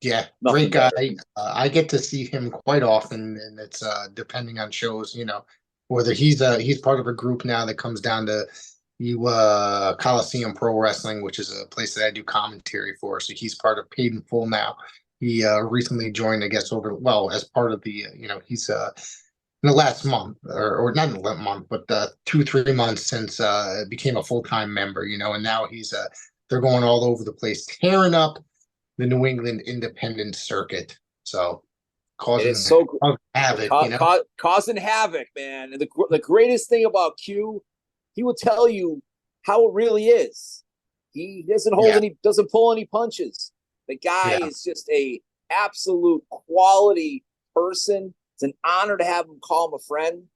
Yeah, Nothing great guy. better. I get to see him quite often, and it's depending on shows, whether he's part of a group now that comes down to you Coliseum Pro Wrestling, which is a place that I do commentary for. So he's part of Paid in Full now. He recently joined, I guess, as part of the he's in the last month, or not in the last month, but 2 3 months since became a full-time member, and now they're going all over the place, tearing up the New England independent circuit. So It is causing so havoc, causing havoc, man. And the greatest thing about Q, he will tell you how it really is. He doesn't pull any punches. The guy Yeah. is just a absolute quality person. It's an honor to have him call him a friend.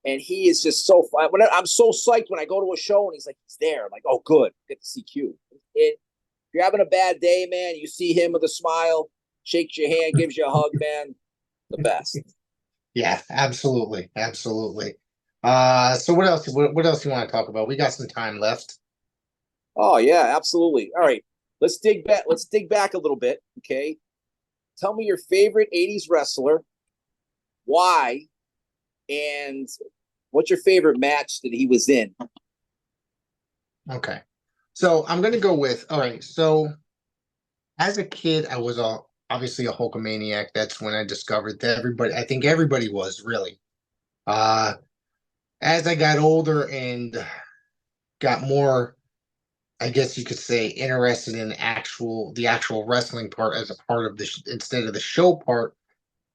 And he is just so fun. I'm so psyched when I go to a show and he's there. I'm like, oh, good. Get to see Q. If you're having a bad day, man, you see him with a smile, shakes your hand, gives you a hug, man. The best. Yeah, absolutely. Absolutely. So what else you want to talk about? We got some time left. Oh yeah, absolutely. All right. Let's dig back. Let's dig back a little bit. Okay. Tell me your favorite 80s wrestler, why, and what's your favorite match that he was in? Okay. So I'm gonna go with, all right, so as a kid, I was obviously a Hulkamaniac. That's when I discovered that I think everybody was really. Uh, as I got older and got more, I guess you could say, interested in the actual wrestling part as a part of instead of the show part,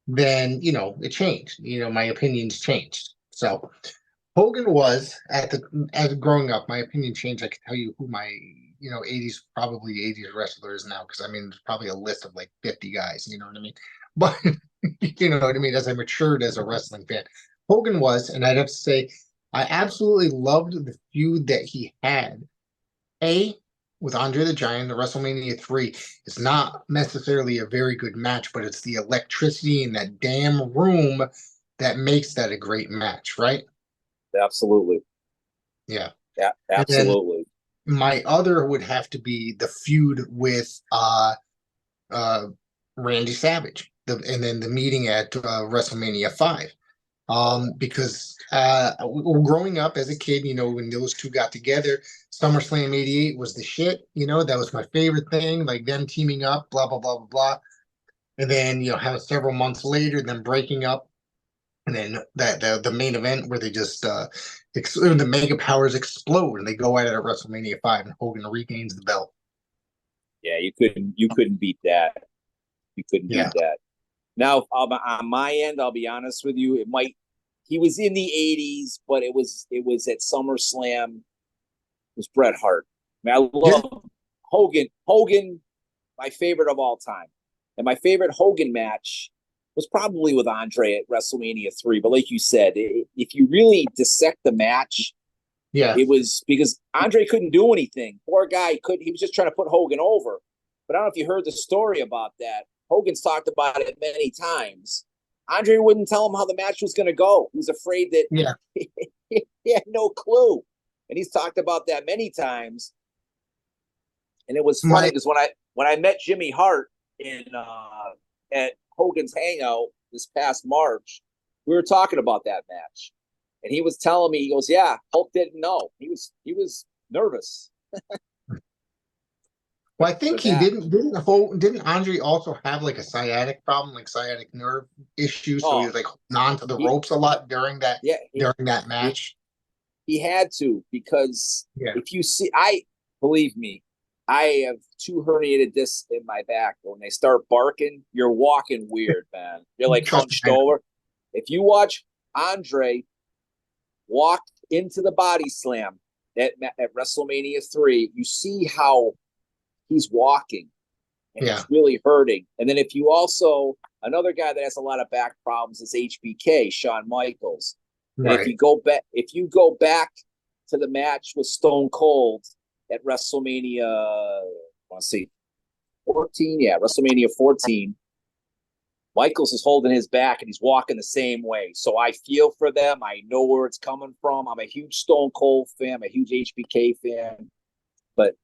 then it changed. My opinions changed. So Hogan was as growing up, my opinion changed. I could tell you who my 80s wrestlers now, because I mean there's probably a list of like 50 guys, you know what I mean? But you know what I mean, as I matured as a wrestling fan, Hogan was, and I'd have to say I absolutely loved the feud that he had. With Andre the Giant, the WrestleMania 3 is not necessarily a very good match, but it's the electricity in that damn room that makes that a great match, right? Absolutely. Yeah. Yeah, And then absolutely. my other would have to be the feud with uh Randy Savage, and then the meeting at WrestleMania 5. Because growing up as a kid, when those two got together, SummerSlam '88 was the shit. That was my favorite thing, like them teaming up, blah blah blah blah blah. And then have several months later, them breaking up, and then the main event where they just the Mega Powers explode and they go at it at WrestleMania 5, and Hogan regains the belt. Yeah, you couldn't beat that. You couldn't Yeah. beat that. Now, on my end, I'll be honest with you. He was in the '80s, but it was at SummerSlam. It was Bret Hart. I mean, I Yeah. love Hogan. Hogan, my favorite of all time, and my favorite Hogan match was probably with Andre at WrestleMania 3. But like you said, if you really dissect the match, Yeah. it was because Andre couldn't do anything. Poor guy could. He was just trying to put Hogan over. But I don't know if you heard the story about that. Hogan's talked about it many times. Andre wouldn't tell him how the match was going to go. He was afraid that Yeah. he had no clue. And he's talked about that many times. And it was funny My because when I met Jimmy Hart in at Hogan's Hangout this past March, we were talking about that match. And he was telling me, he goes, yeah, Hulk didn't know. He was nervous Well, I think for he that. didn't Andre also have like a sciatic problem, like sciatic nerve issues, so he Oh, was like holding on to the he ropes a lot during that yeah, during that he, match. he had to, because Yeah. if you see, I believe me, I have two herniated discs in my back. When they start barking, you're walking weird, man. You're like Trust me, hunched I know. over. If you watch Andre walk into the body slam at WrestleMania 3, you see how he's walking and Yeah. it's really hurting. And then if you also, another guy that has a lot of back problems is HBK, Shawn Michaels. And Right. if you go back to the match with Stone Cold at WrestleMania, I want to see, 14, yeah, WrestleMania 14, Michaels is holding his back and he's walking the same way. So I feel for them. I know where it's coming from. I'm a huge Stone Cold fan, I'm a huge HBK fan, but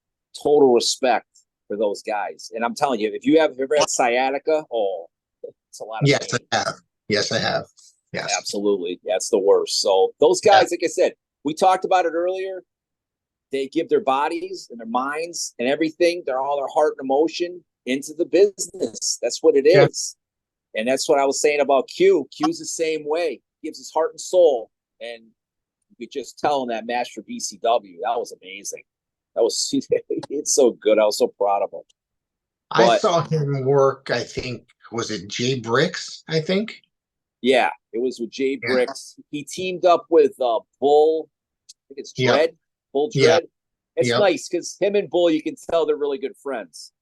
total respect for for those guys. And I'm telling you, if you have ever had sciatica, it's a lot of Yes, I pain. have. Yes, I have. Yes. Absolutely. That's the worst. So those guys, like I said, we talked about it earlier. They give their bodies and their minds and everything, all their heart and emotion into the business. That's what it is. And that's what I was saying about Q. Q's the same way. He gives his heart and soul. And you could just tell in that match for BCW. That was amazing. That was it's so good. I was so proud of him. I saw him work, I think, was it Jay Bricks, I think? Yeah, it was with Jay Bricks. He teamed up with Bull. I think it's Dread. Bull Dread. It's nice because him and Bull, you can tell they're really good friends.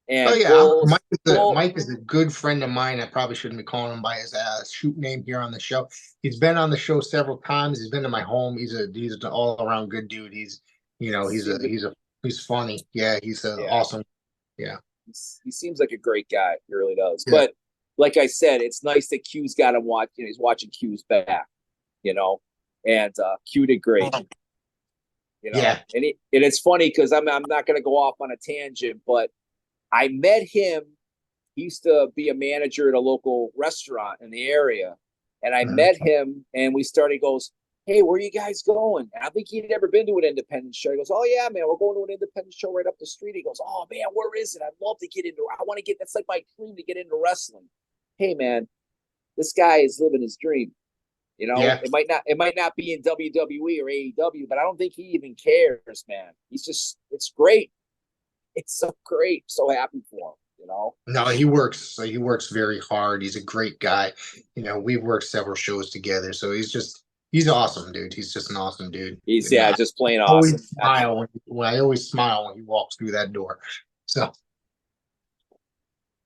And Mike is a good friend of mine. I probably shouldn't be calling him by his shoot name here on the show. He's been on the show several times. He's been to my home. He's an all around good dude. He's funny. Yeah, he's awesome. Yeah, he seems like a great guy. He really does. Yeah. But like I said, it's nice that Q's got him watch. He's watching Q's back. And Q did great. Yeah, and it's funny because I'm not going to go off on a tangent, but I met him. He used to be a manager at a local restaurant in the area. And I met him and we started, he goes, hey, where are you guys going? And I think he'd never been to an independent show. He goes, oh yeah, man, we're going to an independent show right up the street. He goes, oh man, where is it? I'd love to get into, that's like my dream to get into wrestling. Hey man, this guy is living his dream. It might not be in WWE or AEW, but I don't think he even cares, man. It's great. It's so great. So happy for him, No, he works very hard. He's a great guy. We've worked several shows together, so he's awesome, dude. He's just an awesome dude. He's just plain awesome. I always smile when he walks through that door. So,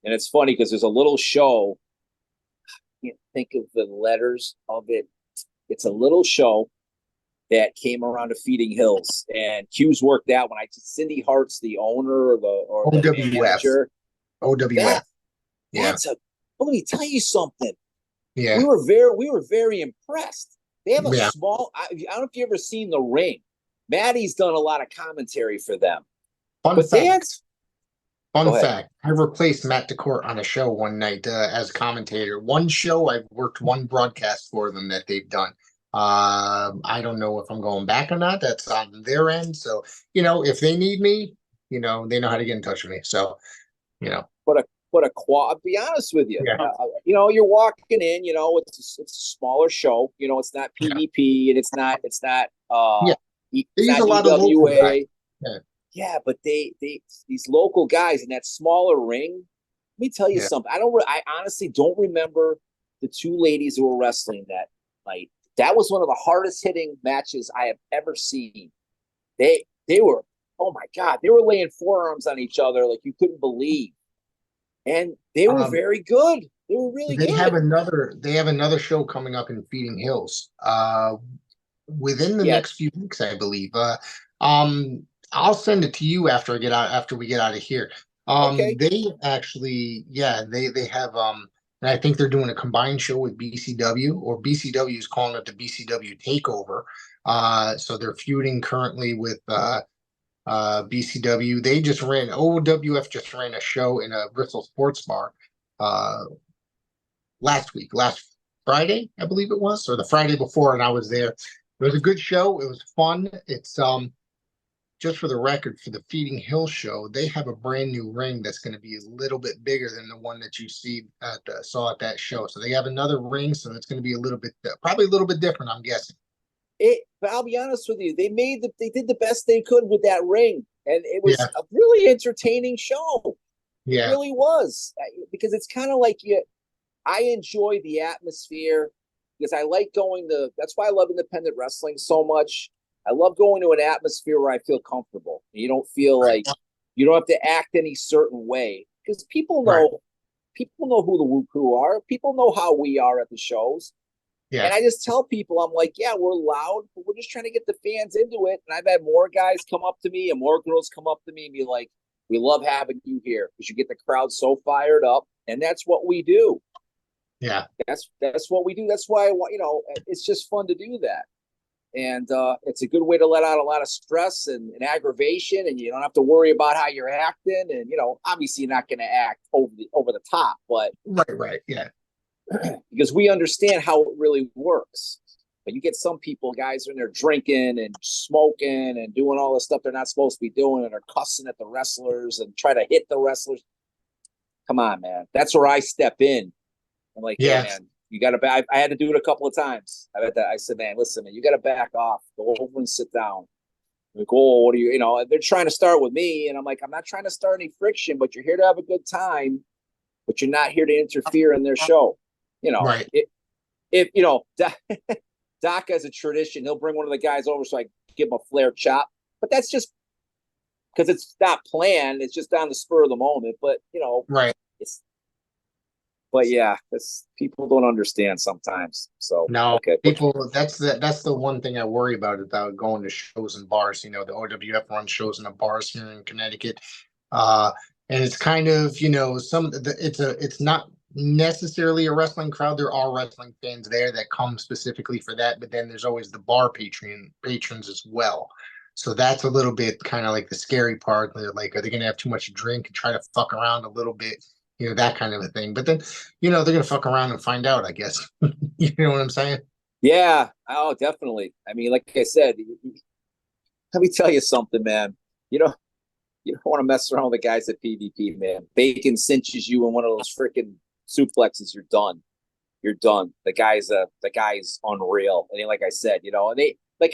and it's funny because there's a little show. I can't think of the letters of it. It's a little show that came around to Feeding Hills, and Q's worked out when Cindy Hart's the owner or the manager. OWF. Let me tell you something. Yeah, we were very impressed. They have a small. I don't know if you ever seen The Ring. Maddie's done a lot of commentary for them. Fun fact. I replaced Matt DeCourt on a show one night as commentator. One show, I've worked one broadcast for them that they've done. I don't know if I'm going back or not. That's on their end. So, if they need me, they know how to get in touch with me. So, I'll be honest with you. Yeah. You're walking in, it's a smaller show. It's not PvP and it's not They use a lot of local guys. Yeah, but these local guys in that smaller ring. Let me tell you something. I honestly don't remember the two ladies who were wrestling that night. That was one of the hardest hitting matches I have ever seen. They were, oh my God, they were laying forearms on each other like you couldn't believe. And they were very good. They were really good. They have another show coming up in Feeding Hills within the next few weeks, I believe. I'll send it to you after we get out of here. Okay. They actually, they have and I think they're doing a combined show with BCW, or BCW is calling it the BCW Takeover. So they're feuding currently with BCW. OWF just ran a show in a Bristol sports bar last Friday, I believe it was, or the Friday before, and I was there. It was a good show. It was fun. It's just for the record, for the Feeding Hill show, they have a brand new ring that's going to be a little bit bigger than the one that you saw at that show. So they have another ring, so it's going to be probably a little bit different, I'm guessing. But I'll be honest with you, they did the best they could with that ring, and it was a really entertaining show. Yeah, it really was, because it's kind of like I enjoy the atmosphere because I like that's why I love independent wrestling so much. I love going to an atmosphere where I feel comfortable. You don't feel like you don't have to act any certain way because people know who the Woo Crew are. People know how we are at the shows. Yeah. And I just tell people, I'm like, yeah, we're loud, but we're just trying to get the fans into it. And I've had more guys come up to me and more girls come up to me and be like, we love having you here because you get the crowd so fired up. And that's what we do. Yeah. That's what we do. That's why it's just fun to do that. And it's a good way to let out a lot of stress and aggravation, and you don't have to worry about how you're acting. And obviously, you're not going to act over the top, but right, yeah, because we understand how it really works. But you get some people, guys, are in there drinking and smoking and doing all the stuff they're not supposed to be doing, and are cussing at the wrestlers and try to hit the wrestlers. Come on, man. That's where I step in. I'm like, hey, yeah, man, you got to back. I had to do it a couple of times. I said, man, listen, man, you got to back off. Go over and sit down. Like, oh, what are you? They're trying to start with me, and I'm like, I'm not trying to start any friction, but you're here to have a good time, but you're not here to interfere in their show. right. If Doc has a tradition, he'll bring one of the guys over so I give him a flare chop, but that's just because it's not planned. It's just on the spur of the moment. But Right. it's. But yeah, people don't understand sometimes. So No, okay, people, that's the one thing I worry about going to shows and bars. The OWF runs shows in the bars here in Connecticut. Uh, and it's kind of, it's not necessarily a wrestling crowd. There are wrestling fans there that come specifically for that, but then there's always the bar patrons as well. So that's a little bit kind of like the scary part. They're like, are they going to have too much to drink and try to fuck around a little bit? That kind of a thing. But then, they're going to fuck around and find out, I guess. You know what I'm saying? yeah, oh, definitely. I mean, like I said, let me tell you something, man. You know, you don't want to mess around with the guys at PvP, man. Bacon cinches you in one of those freaking suplexes, you're done. You're done. The guy's unreal. And like I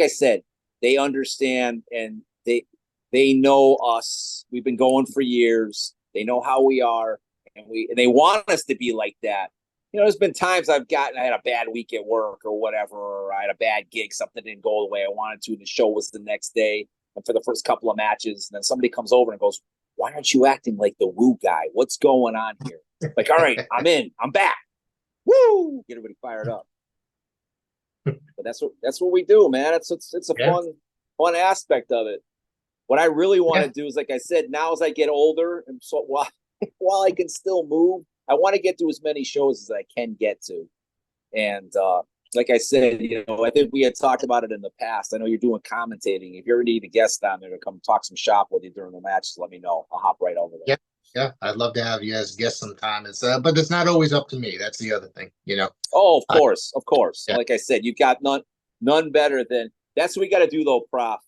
said, they understand, and they know us. We've been going for years. They know how we are, and they want us to be like that. There's been times I had a bad week at work or whatever, or I had a bad gig, something didn't go the way I wanted to, and the show was the next day, and for the first couple of matches, and then somebody comes over and goes, "Why aren't you acting like the woo guy? What's going on here?" Like, all right, I'm in, I'm back. Woo! Get everybody fired up. But that's what we do, man. It's a Yeah. fun aspect of it. What I really want to Yeah. do is, like I said, now as I get older, and so while I can still move, I want to get to as many shows as I can get to. And like I said, I think we had talked about it in the past. I know you're doing commentating. If you ever need a guest down there to come talk some shop with you during the matches, let me know. I'll hop right over there. Yeah. Yeah. I'd love to have you as guests sometime. But it's not always up to me. That's the other thing. Oh, of course, of course. Yeah. Like I said, you've got none better than. That's what we got to do, though, Prof.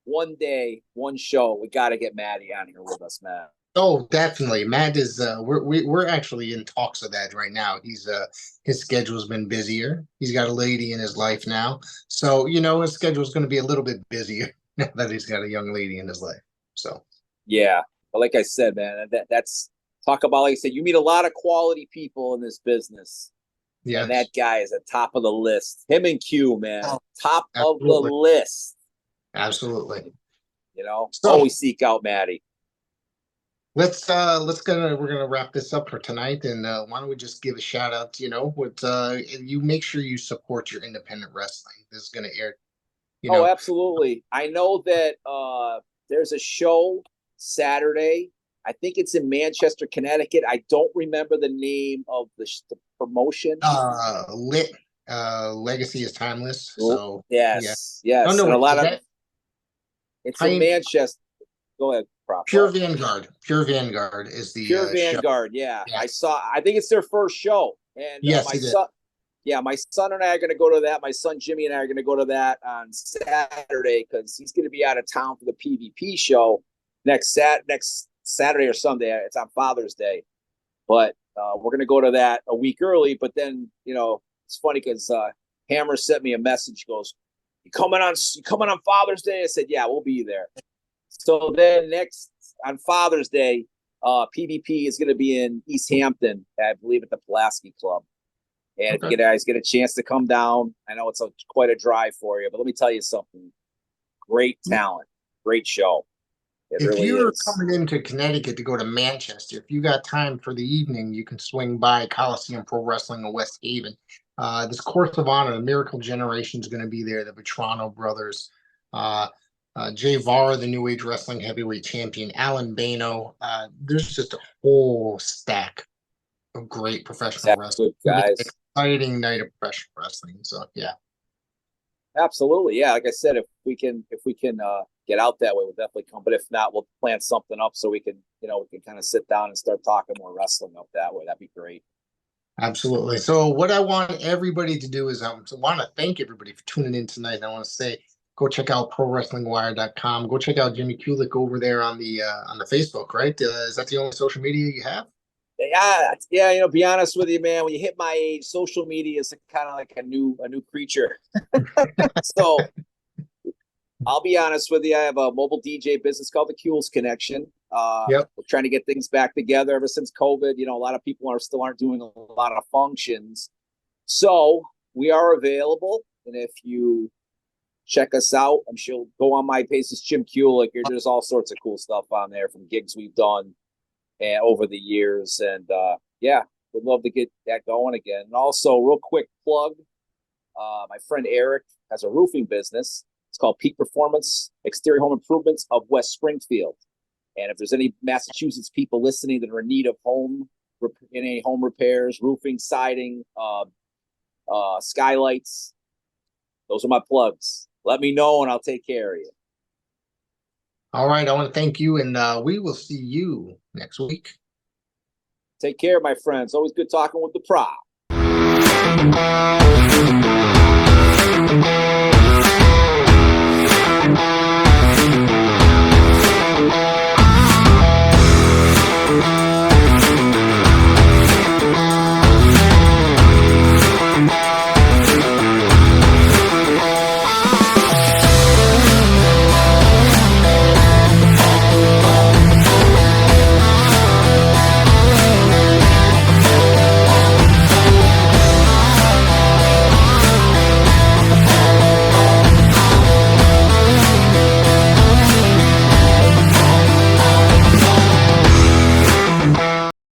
One day, one show, we got to get Maddie on here with us, man. Oh, definitely. Matt is we're actually in talks of that right now. His schedule's been busier. He's got a lady in his life now. So, his schedule's going to be a little bit busier now that he's got a young lady in his life. So, Yeah, but like I said, man, that's talk about, like I said, you meet a lot of quality people in this business, and yes. that guy is at top of the list. Him and Q, man, Oh, top of the absolutely. list. Absolutely. So, Always seek out Maddie. we're gonna wrap this up for tonight, and why don't we just give a shout out, with you make sure you support your independent wrestling. This is gonna air, you Oh, know. absolutely. I know that there's a show Saturday. I think it's in Manchester, Connecticut. I don't remember the name of the promotion. Lit Legacy is timeless. So yeah. Yes, Oh yes, no, and a wait, lot is of that it's in Pine Manchester. Go ahead, Prof. Pure What? Vanguard? Pure Vanguard is the Pure show. Vanguard. Yeah, I Yes. saw. I think it's their first show, and Yes, my it is. son. Yeah, my son and I are going to go to that. My son Jimmy and I are going to go to that on Saturday because he's going to be out of town for the PvP show next Saturday or Sunday. It's on Father's Day, but we're going to go to that a week early. But then it's funny because Hammer sent me a message. He goes, "You coming on Father's Day?" I said, "Yeah, we'll be there." So then next on Father's Day, PvP is going to be in East Hampton, I believe, at the Pulaski Club. And if Okay. you guys get a chance to come down, I know it's quite a drive for you, but let me tell you something. Great talent, great show. It If really you're is. coming into Connecticut to go to Manchester, if you got time for the evening, you can swing by Coliseum Pro Wrestling in West Haven. This Course of Honor, the Miracle Generation is going to be there. The Vetrano brothers, uh, Jay Vara, the New Age Wrestling Heavyweight Champion, Alan Bano. There's just a whole stack of great professional That's wrestling. good, It's gonna be an guys. exciting night of professional wrestling. So yeah. Absolutely. Yeah. Like I said, if we can get out that way, we'll definitely come. But if not, we'll plan something up so we can, we can kind of sit down and start talking more wrestling up that way. That'd be great. Absolutely. So what I want everybody to do is want to thank everybody for tuning in tonight. I want to say go check out prowrestlingwire.com. Go check out Jimmy Kulik over there on the Facebook, right? Is that the only social media you have? Yeah, be honest with you, man. When you hit my age, social media is kind of like a new creature. So I'll be honest with you. I have a mobile DJ business called the Kules Connection. Yep. We're trying to get things back together ever since COVID. A lot of people aren't doing a lot of functions. So we are available. And if you check us out, I'm sure you'll go on my page. It's Jim Kulik. There's all sorts of cool stuff on there from gigs we've done and over the years. And yeah, would love to get that going again. And also, real quick plug, my friend Eric has a roofing business. It's called Peak Performance Exterior Home Improvements of West Springfield. And if there's any Massachusetts people listening that are in need of any home repairs, roofing, siding, skylights, those are my plugs. Let me know and I'll take care of you. All right. I want to thank you, and we will see you next week. Take care, my friends. Always good talking with the Pro.